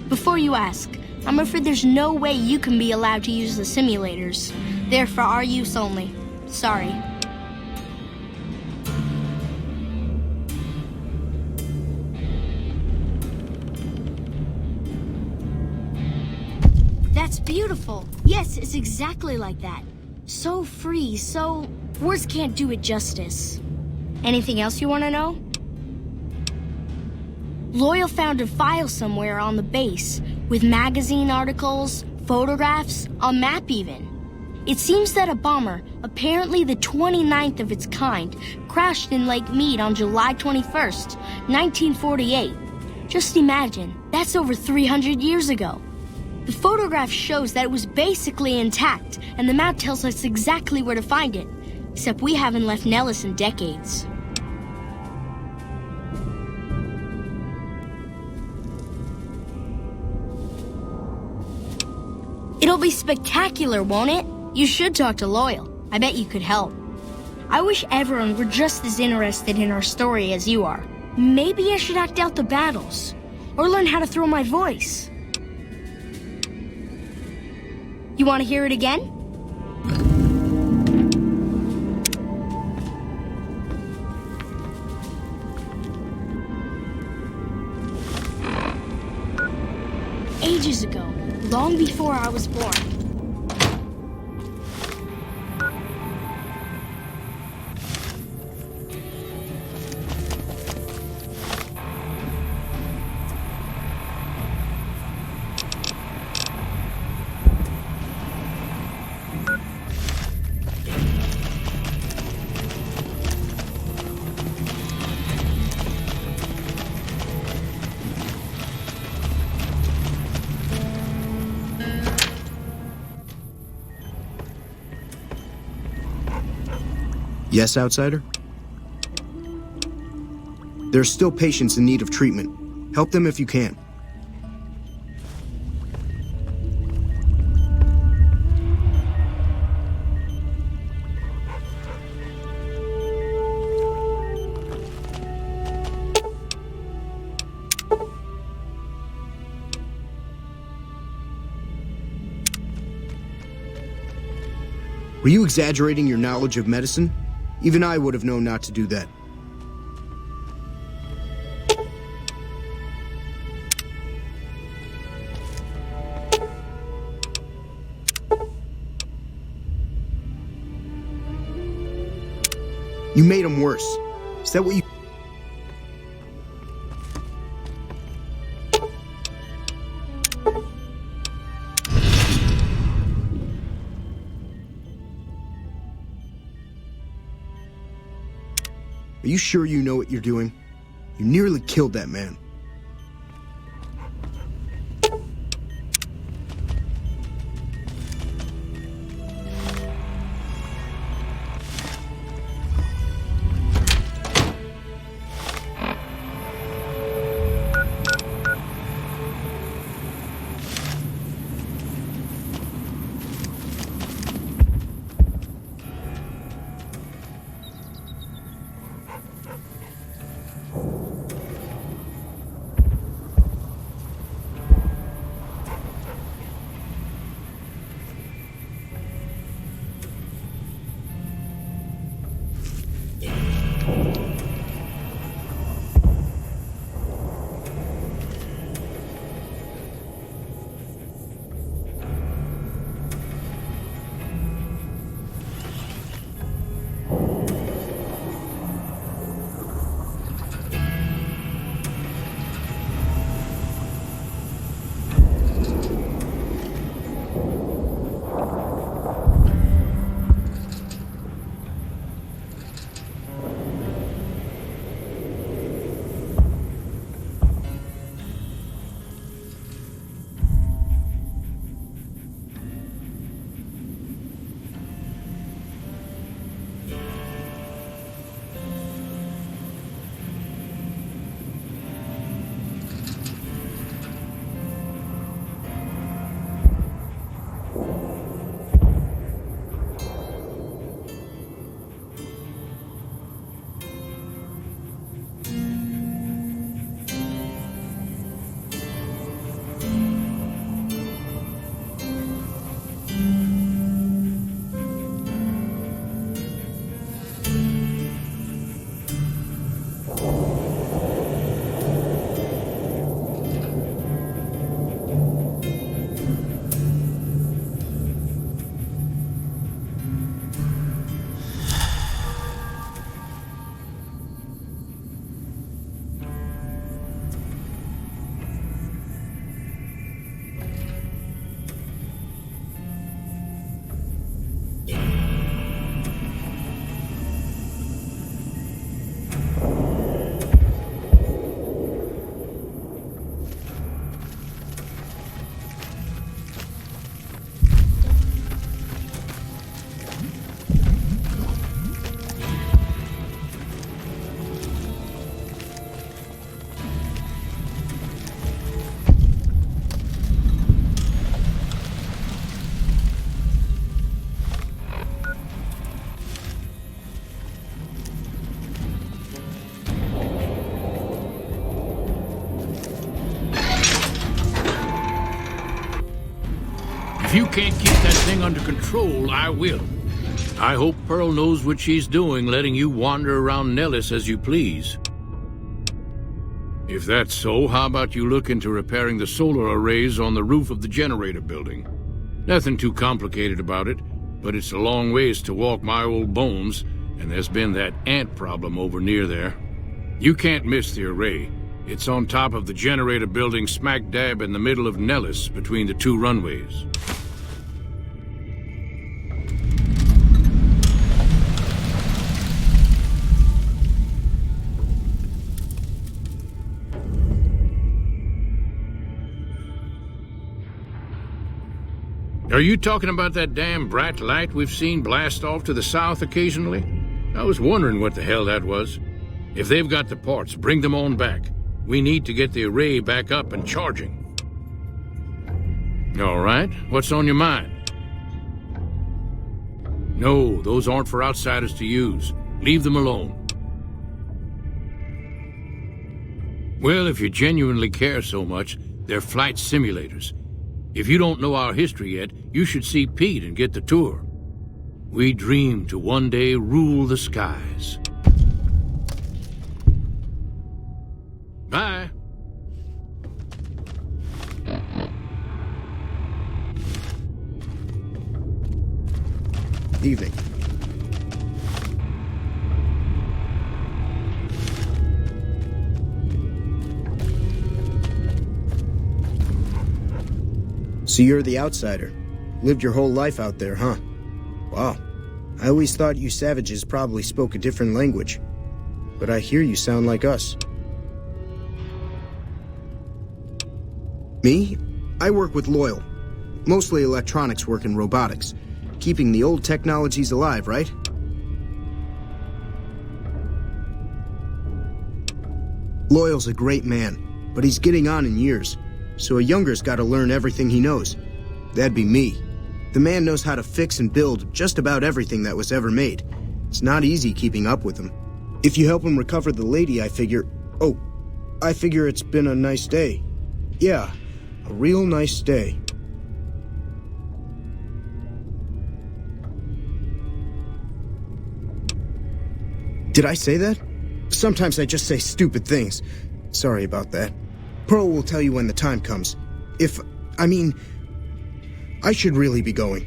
Before you ask, I'm afraid there's no way you can be allowed to use the simulators. They're for our use only. Sorry. That's beautiful. Yes, it's exactly like that. So free, so... words can't do it justice. Anything else you want to know? Loyal found a file somewhere on the base with magazine articles, photographs, a map even. It seems that a bomber, apparently the 29th of its kind, crashed in Lake Mead on July 21st, 1948. Just imagine, that's over 300 years ago. The photograph shows that it was basically intact, and the map tells us exactly where to find it, except we haven't left Nellis in decades. It'll be spectacular, won't it? You should talk to Loyal. I bet you could help. I wish everyone were just as interested in our story as you are. Maybe I should act out the battles, or learn how to throw my voice. You want to hear it again? ages ago, long before I was born. Yes, outsider? There are still patients in need of treatment. Help them if you can. Were you exaggerating your knowledge of medicine? Even I would have known not to do that. You made him worse. Is that what you... Are you sure you know what you're doing? You nearly killed that man. If you can't keep that thing under control, I will. I hope Pearl knows what she's doing, letting you wander around Nellis as you please. If that's so, how about you look into repairing the solar arrays on the roof of the generator building? Nothing too complicated about it, but it's a long ways to walk my old bones, and there's been that ant problem over near there. You can't miss the array. It's on top of the generator building smack dab in the middle of Nellis between the two runways. Are you talking about that damn brat light we've seen blast off to the south occasionally? I was wondering what the hell that was. If they've got the parts, bring them on back. We need to get the array back up and charging. All right, what's on your mind? No, those aren't for outsiders to use. Leave them alone. Well, if you genuinely care so much, they're flight simulators. If you don't know our history yet, you should see Pete and get the tour. We dream to one day rule the skies. Bye. Evening. So you're the outsider. Lived your whole life out there, huh? Wow. I always thought you savages probably spoke a different language. But I hear you sound like us. Me? I work with Loyal. Mostly electronics work and robotics. Keeping the old technologies alive, right? Loyal's a great man, but he's getting on in years. So a younger's gotta learn everything he knows. That'd be me. The man knows how to fix and build just about everything that was ever made. It's not easy keeping up with him. If you help him recover the lady, I figure it's been a nice day. Yeah, a real nice day. Did I say that? Sometimes I just say stupid things. Sorry about that. Pearl will tell you when the time comes. I should really be going.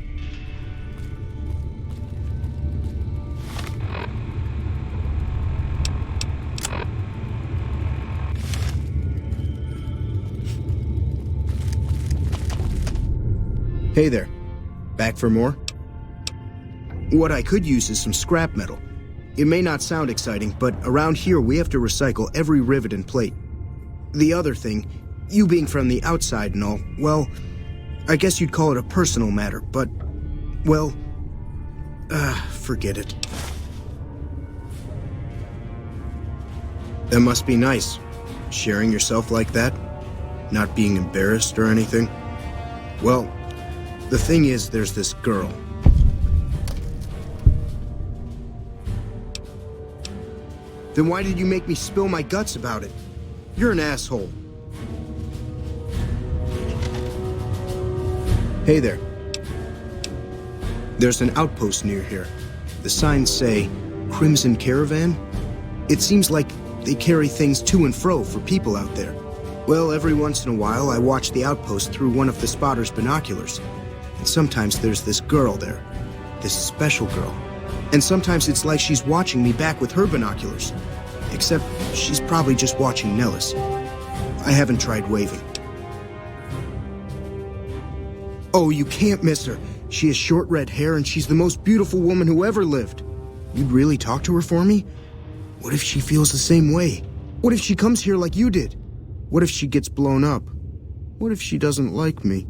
Hey there. Back for more? What I could use is some scrap metal. It may not sound exciting, but around here we have to recycle every rivet and plate. The other thing, you being from the outside and all, well, I guess you'd call it a personal matter, but, well, forget it. That must be nice, sharing yourself like that, not being embarrassed or anything. Well, the thing is, there's this girl. Then why did you make me spill my guts about it? You're an asshole. Hey there. There's an outpost near here. The signs say, Crimson Caravan? It seems like they carry things to and fro for people out there. Well, every once in a while I watch the outpost through one of the spotter's binoculars. And sometimes there's this girl there. This special girl. And sometimes it's like she's watching me back with her binoculars. Except she's probably just watching Nellis. I haven't tried waving. Oh, you can't miss her. She has short red hair and she's the most beautiful woman who ever lived. You'd really talk to her for me? What if she feels the same way? What if she comes here like you did? What if she gets blown up? What if she doesn't like me?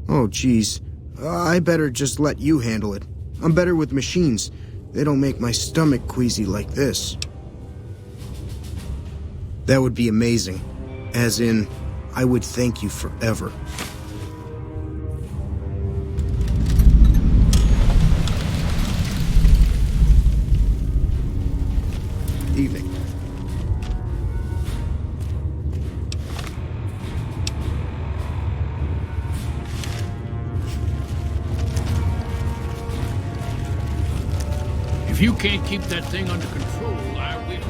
Oh, geez. I better just let you handle it. I'm better with machines. They don't make my stomach queasy like this. That would be amazing. As in, I would thank you forever. Evening. If you can't keep that thing under control, I will.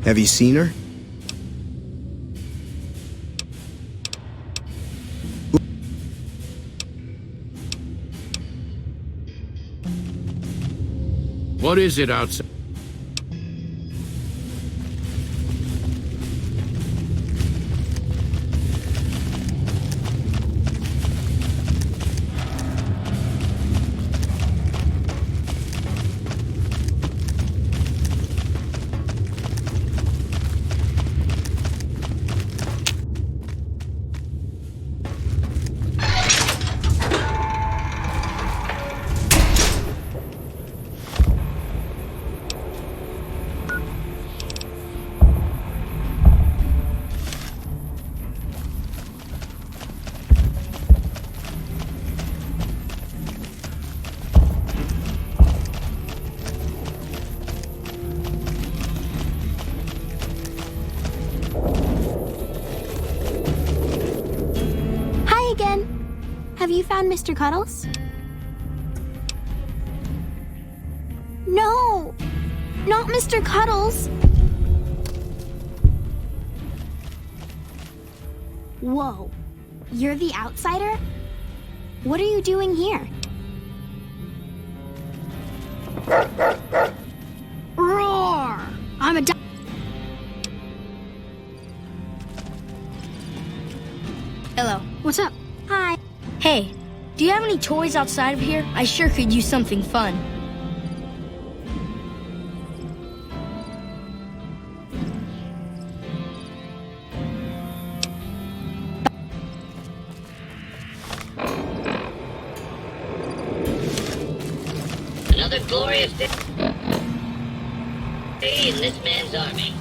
Have you seen her? What is it outside? Have you found Mr. Cuddles? No! Not Mr. Cuddles! Whoa. You're the outsider? What are you doing here? Roar! I'm a Hello. What's up? Hi. Hey, do you have any toys outside of here? I sure could use something fun. Another glorious day in this man's army.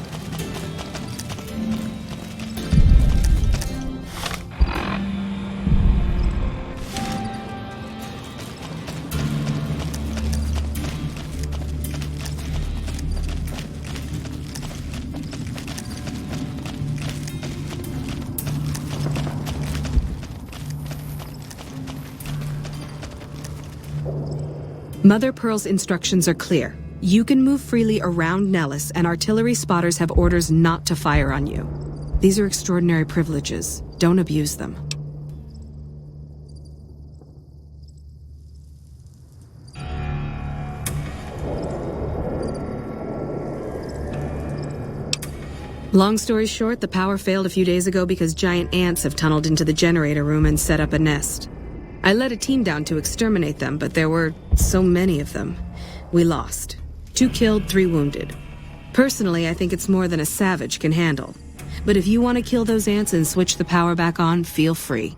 Mother Pearl's instructions are clear. You can move freely around Nellis, and artillery spotters have orders not to fire on you. These are extraordinary privileges. Don't abuse them. Long story short, the power failed a few days ago because giant ants have tunneled into the generator room and set up a nest. I led a team down to exterminate them, but there were so many of them. We lost. 2 killed, 3 wounded. Personally, I think it's more than a savage can handle. But if you want to kill those ants and switch the power back on, feel free.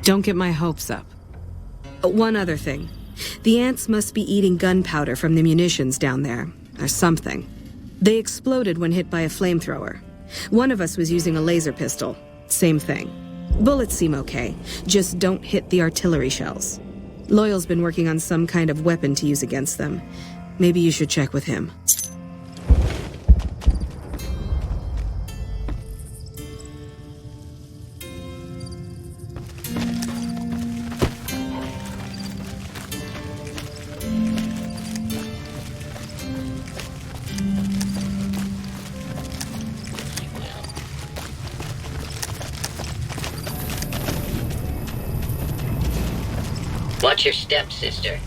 Don't get my hopes up. One other thing. The ants must be eating gunpowder from the munitions down there, or something. They exploded when hit by a flamethrower. One of us was using a laser pistol. Same thing. Bullets seem okay, just don't hit the artillery shells. Loyal's been working on some kind of weapon to use against them. Maybe you should check with him. Watch your step, sister.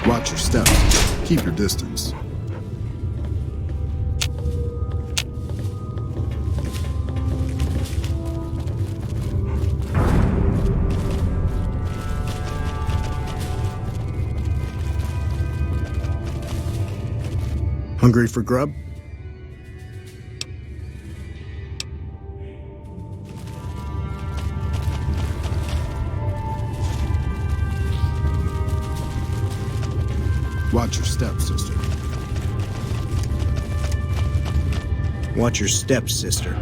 Watch your step. Keep your distance. Hungry for grub? Watch your step, sister. Watch your steps, sister.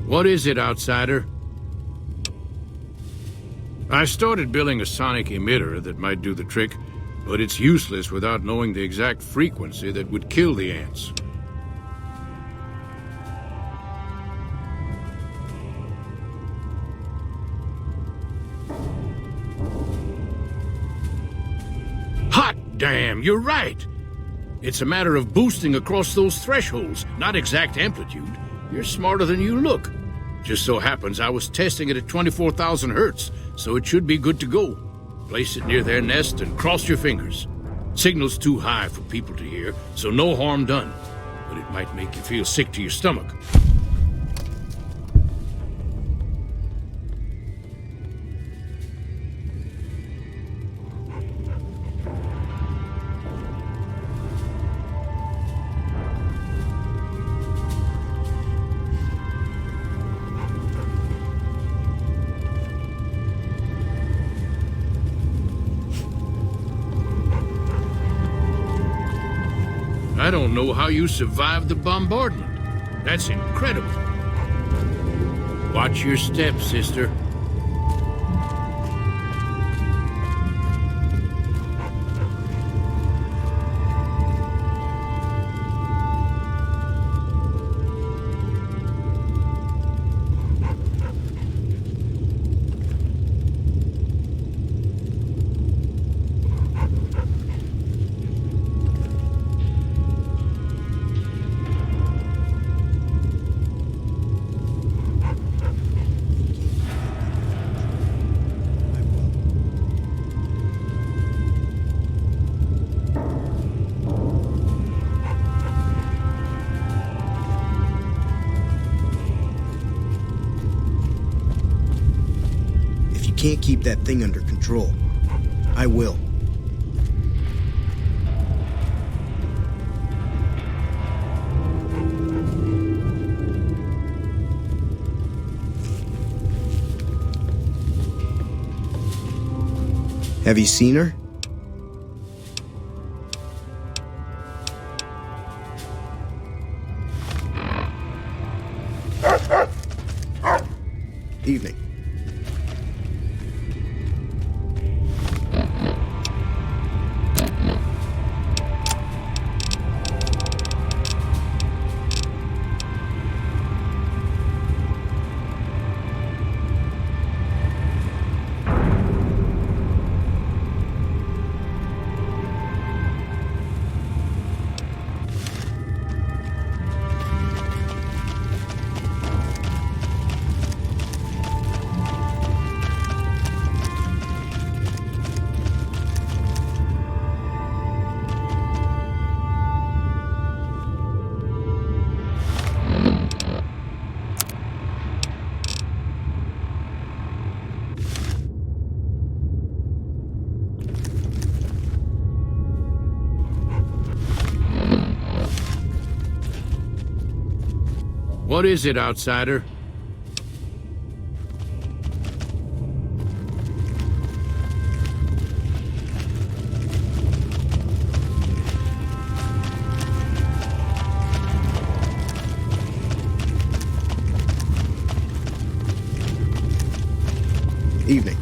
What is it, outsider? I started building a sonic emitter that might do the trick, but it's useless without knowing the exact frequency that would kill the ants. Hot damn, you're right! It's a matter of boosting across those thresholds, not exact amplitude. You're smarter than you look. Just so happens I was testing it at 24,000 hertz, so it should be good to go. Place it near their nest and cross your fingers. Signal's too high for people to hear, so no harm done. But it might make you feel sick to your stomach. I don't know how you survived the bombardment. That's incredible. Watch your step, sister. Can't keep that thing under control. I will. Have you seen her? Evening. What is it, outsider? Evening.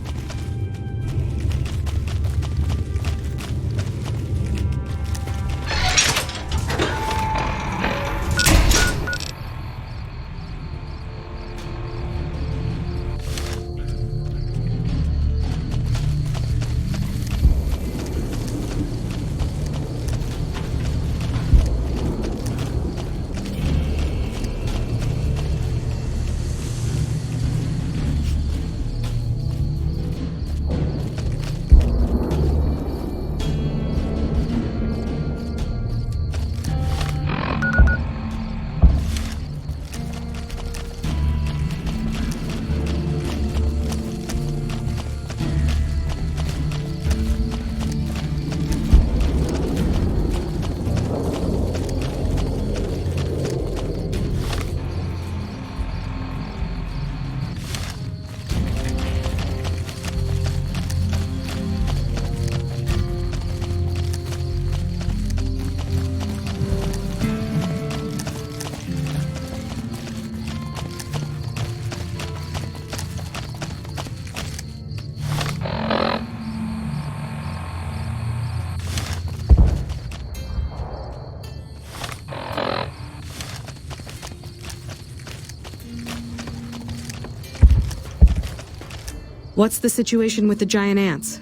What's the situation with the giant ants?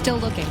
Still looking.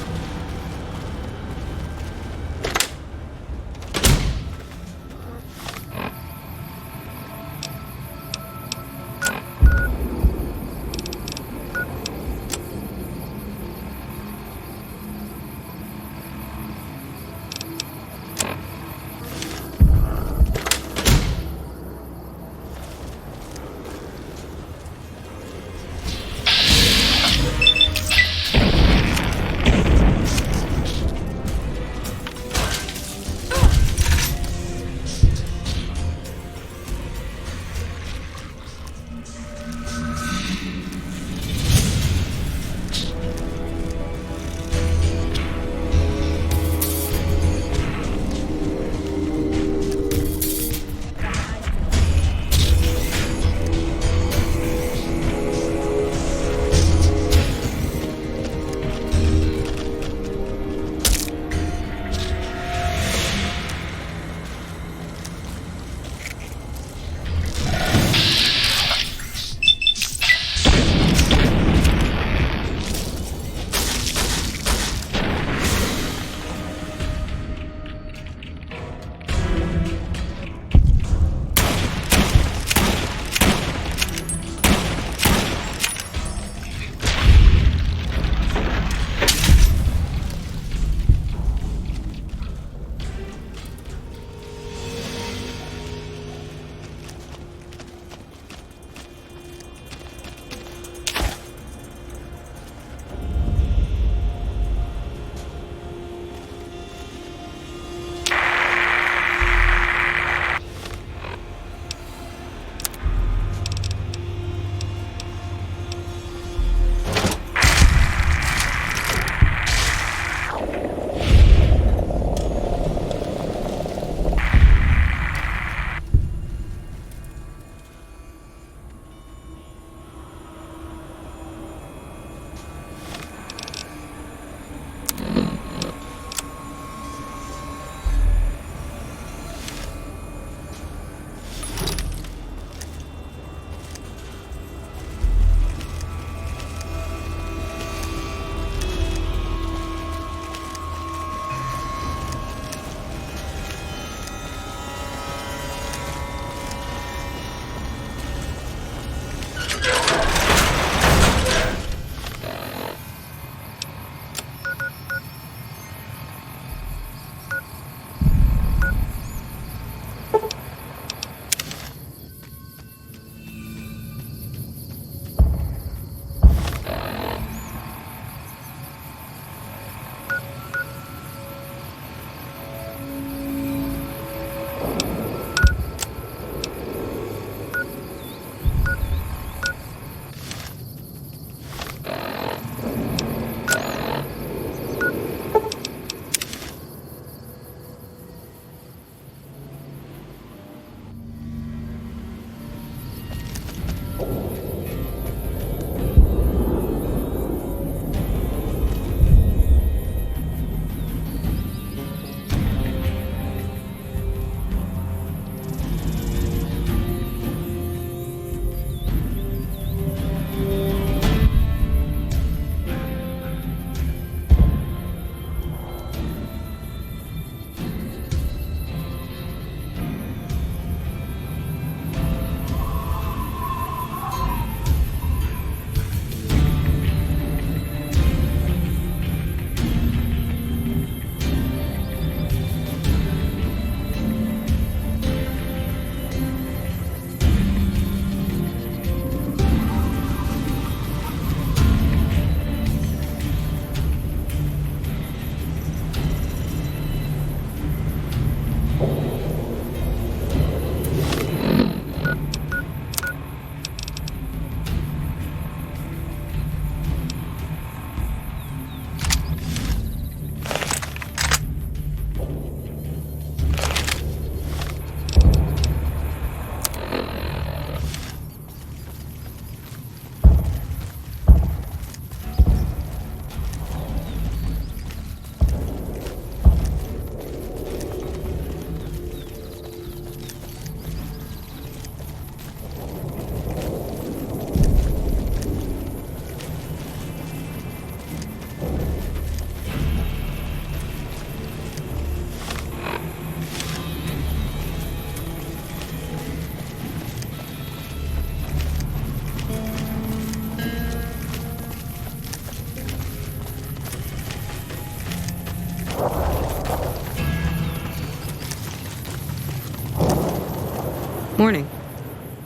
Morning.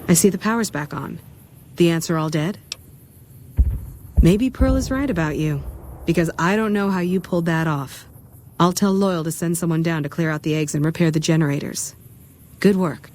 I see the power's back on. The ants are all dead? Maybe Pearl is right about you, because I don't know how you pulled that off. I'll tell Loyal to send someone down to clear out the eggs and repair the generators. Good work.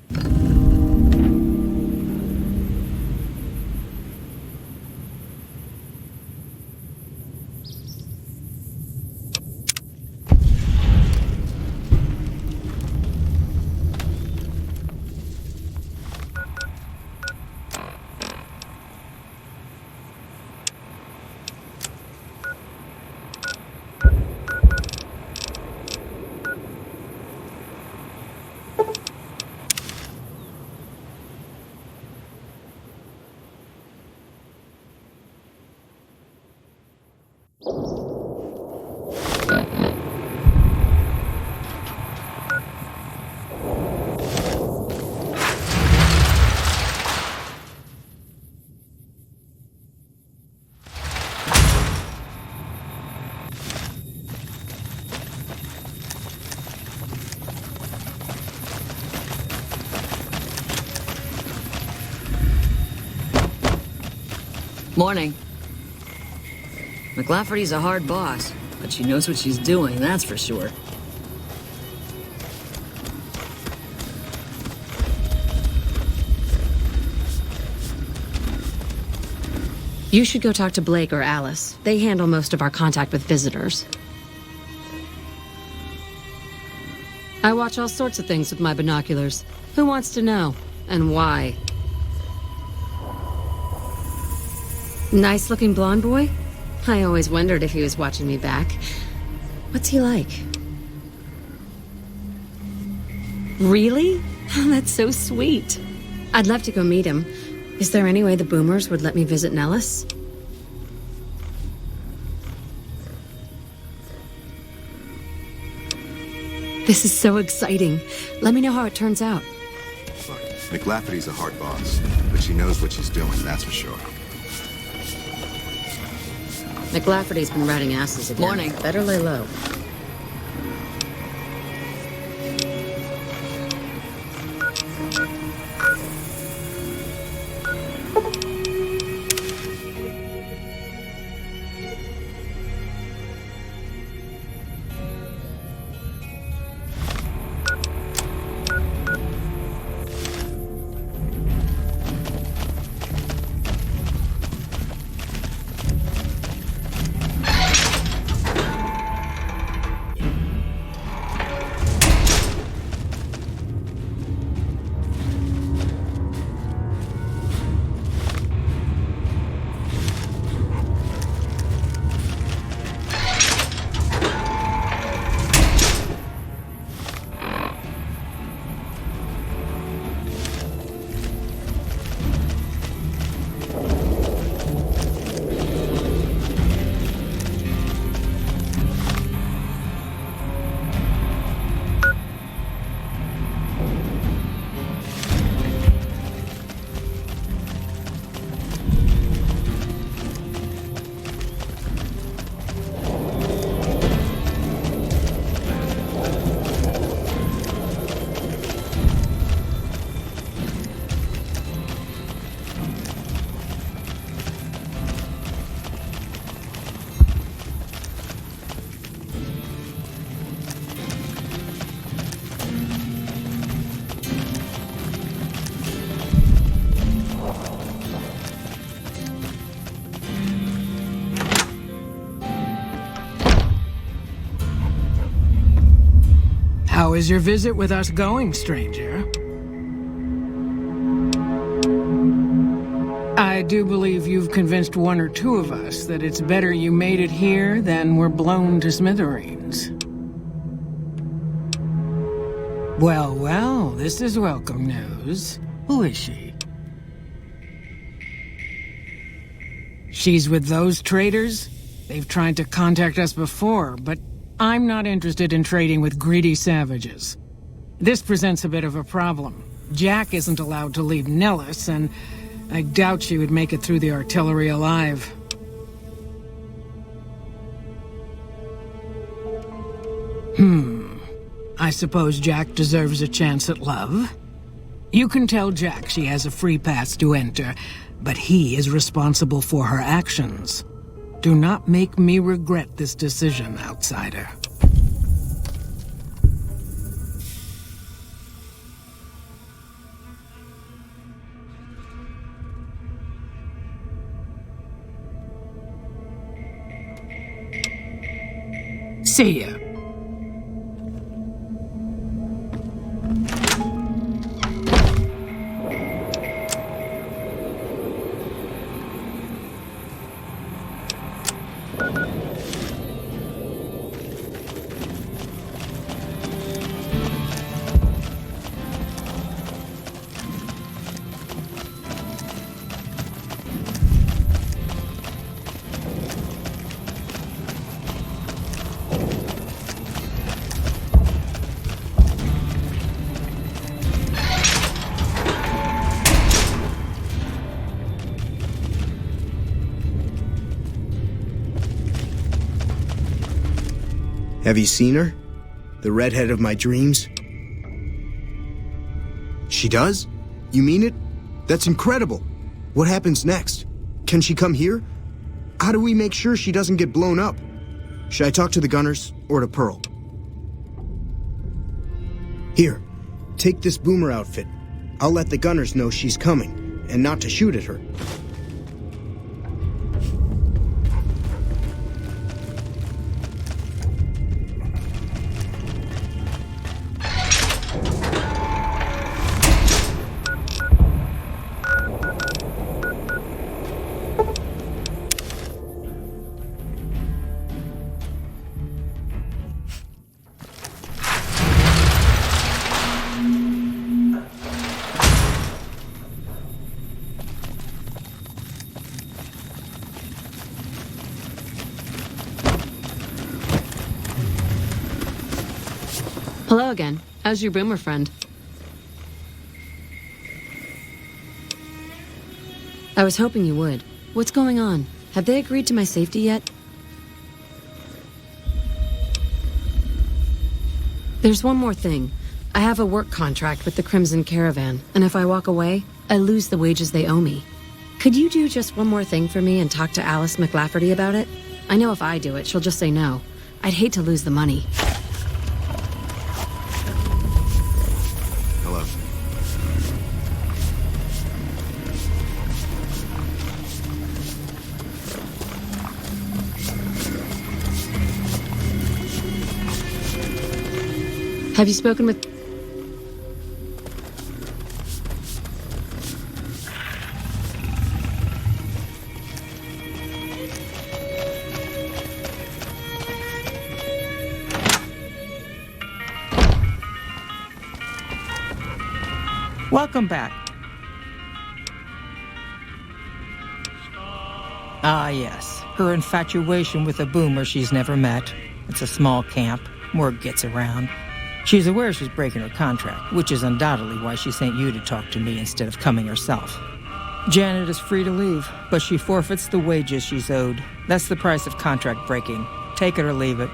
Morning. McLafferty's a hard boss, but she knows what she's doing, that's for sure. You should go talk to Blake or Alice. They handle most of our contact with visitors. I watch all sorts of things with my binoculars. Who wants to know? And why? Nice-looking blonde boy? I always wondered if he was watching me back. What's he like? Really? That's so sweet. I'd love to go meet him. Is there any way the Boomers would let me visit Nellis? This is so exciting. Let me know how it turns out. Look, McLafferty's a hard boss, but she knows what she's doing, that's for sure. McLafferty's been riding asses again. Morning. Better lay low. How is your visit with us going, stranger? I do believe you've convinced one or two of us that it's better you made it here than were blown to smithereens. Well, well, this is welcome news. Who is she? She's with those traitors? They've tried to contact us before, but I'm not interested in trading with greedy savages. This presents a bit of a problem. Jack isn't allowed to leave Nellis, and I doubt she would make it through the artillery alive. I suppose Jack deserves a chance at love? You can tell Jack she has a free pass to enter, but he is responsible for her actions. Do not make me regret this decision, outsider. See ya. Have you seen her? The redhead of my dreams? She does? You mean it? That's incredible. What happens next? Can she come here? How do we make sure she doesn't get blown up? Should I talk to the Gunners or to Pearl? Here, take this Boomer outfit. I'll let the Gunners know she's coming, and not to shoot at her. Hello again. How's your boomer friend? I was hoping you would. What's going on? Have they agreed to my safety yet? There's one more thing. I have a work contract with the Crimson Caravan, and if I walk away, I lose the wages they owe me. Could you do just one more thing for me and talk to Alice McLafferty about it? I know if I do it, she'll just say no. I'd hate to lose the money. Hello. Have you spoken with... Welcome back. Ah, yes. Her infatuation with a boomer she's never met. It's a small camp. Word gets around. She's aware she's breaking her contract, which is undoubtedly why she sent you to talk to me instead of coming herself. Janet is free to leave, but she forfeits the wages she's owed. That's the price of contract breaking. Take it or leave it.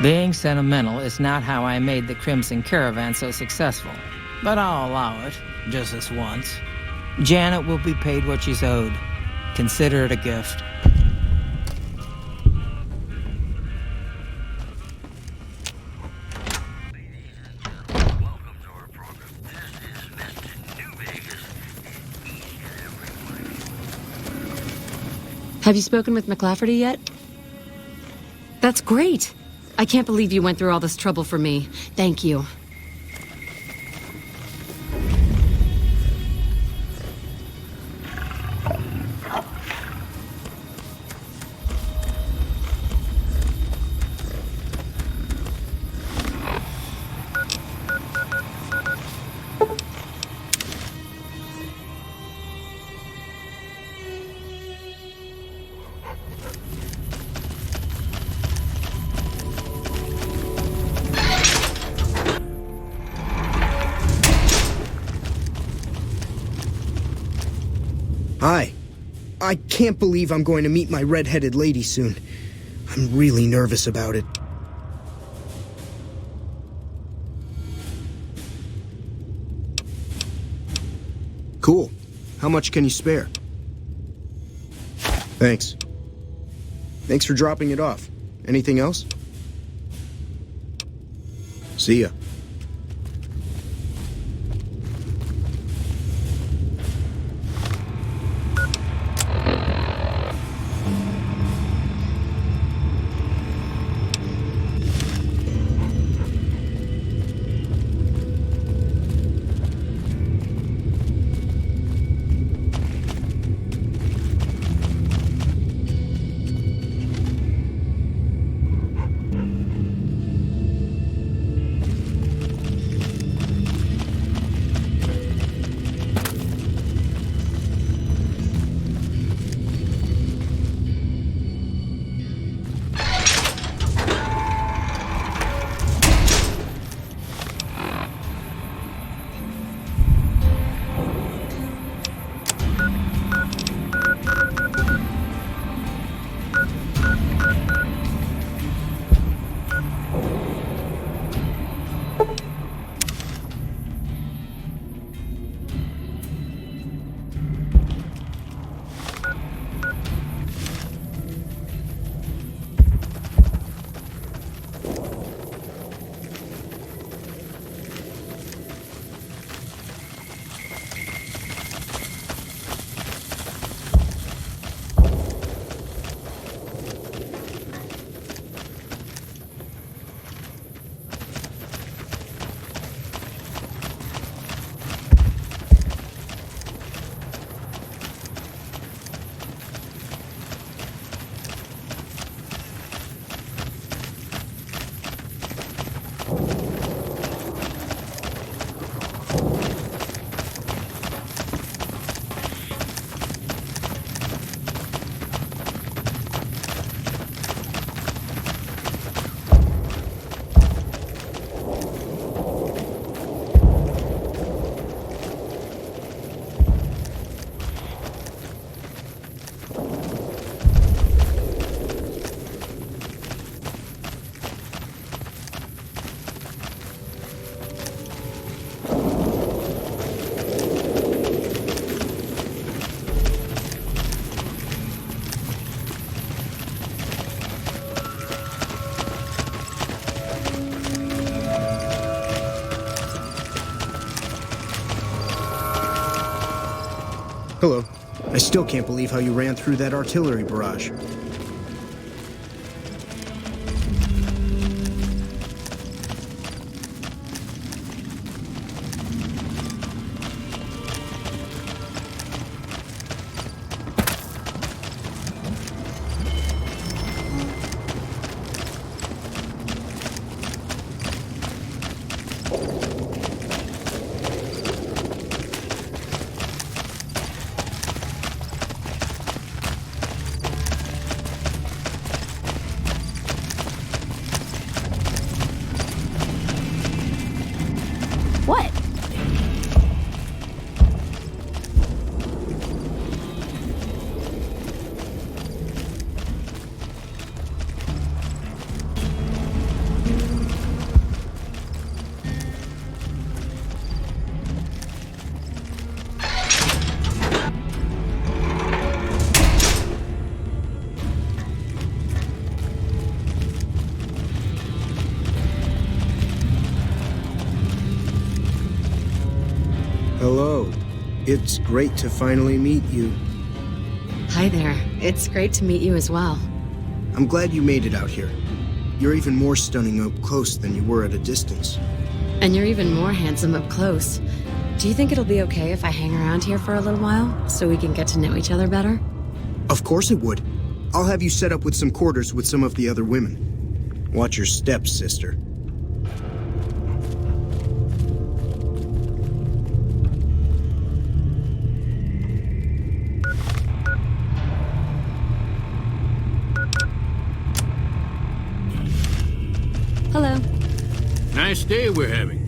Being sentimental is not how I made the Crimson Caravan so successful. But I'll allow it, just this once. Janet will be paid what she's owed. Consider it a gift. Have you spoken with McLafferty yet? That's great. I can't believe you went through all this trouble for me. Thank you. Hi. I can't believe I'm going to meet my red-headed lady soon. I'm really nervous about it. Cool. How much can you spare? Thanks. Thanks for dropping it off. Anything else? See ya. Hello. I still can't believe how you ran through that artillery barrage. Hello. It's great to finally meet you. Hi there. It's great to meet you as well. I'm glad you made it out here. You're even more stunning up close than you were at a distance. And you're even more handsome up close. Do you think it'll be okay if I hang around here for a little while, so we can get to know each other better? Of course it would. I'll have you set up with some quarters with some of the other women. Watch your steps, sister. Hello. Nice day we're having.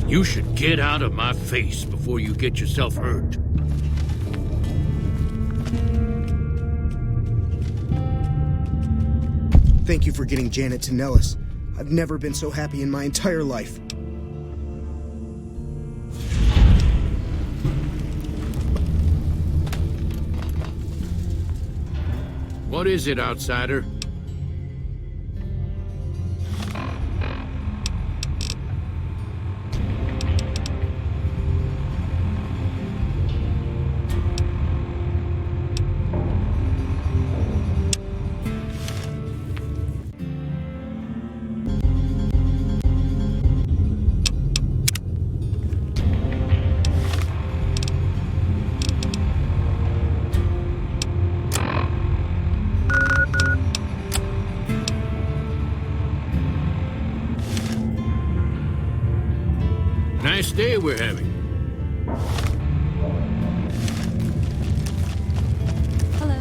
You should get out of my face before you get yourself hurt. Thank you for getting Janet to Nellis. I've never been so happy in my entire life. What is it, outsider? Nice day we're having. Hello.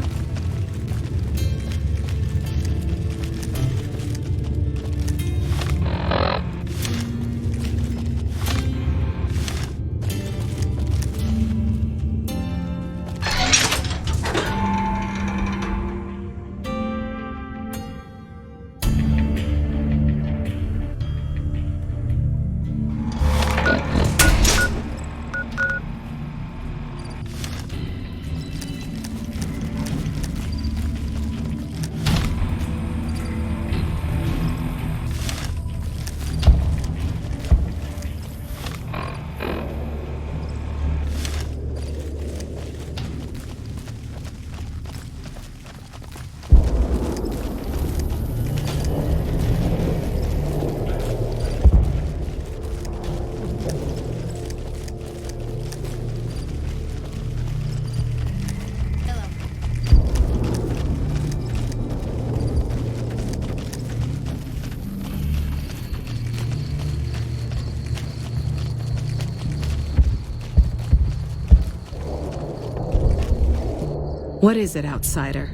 What is it, outsider?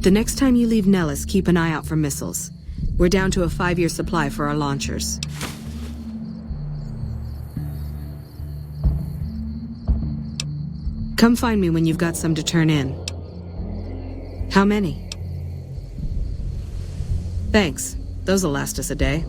The next time you leave Nellis, keep an eye out for missiles. We're down to a 5-year supply for our launchers. Come find me when you've got some to turn in. How many? Thanks. Those'll last us a day.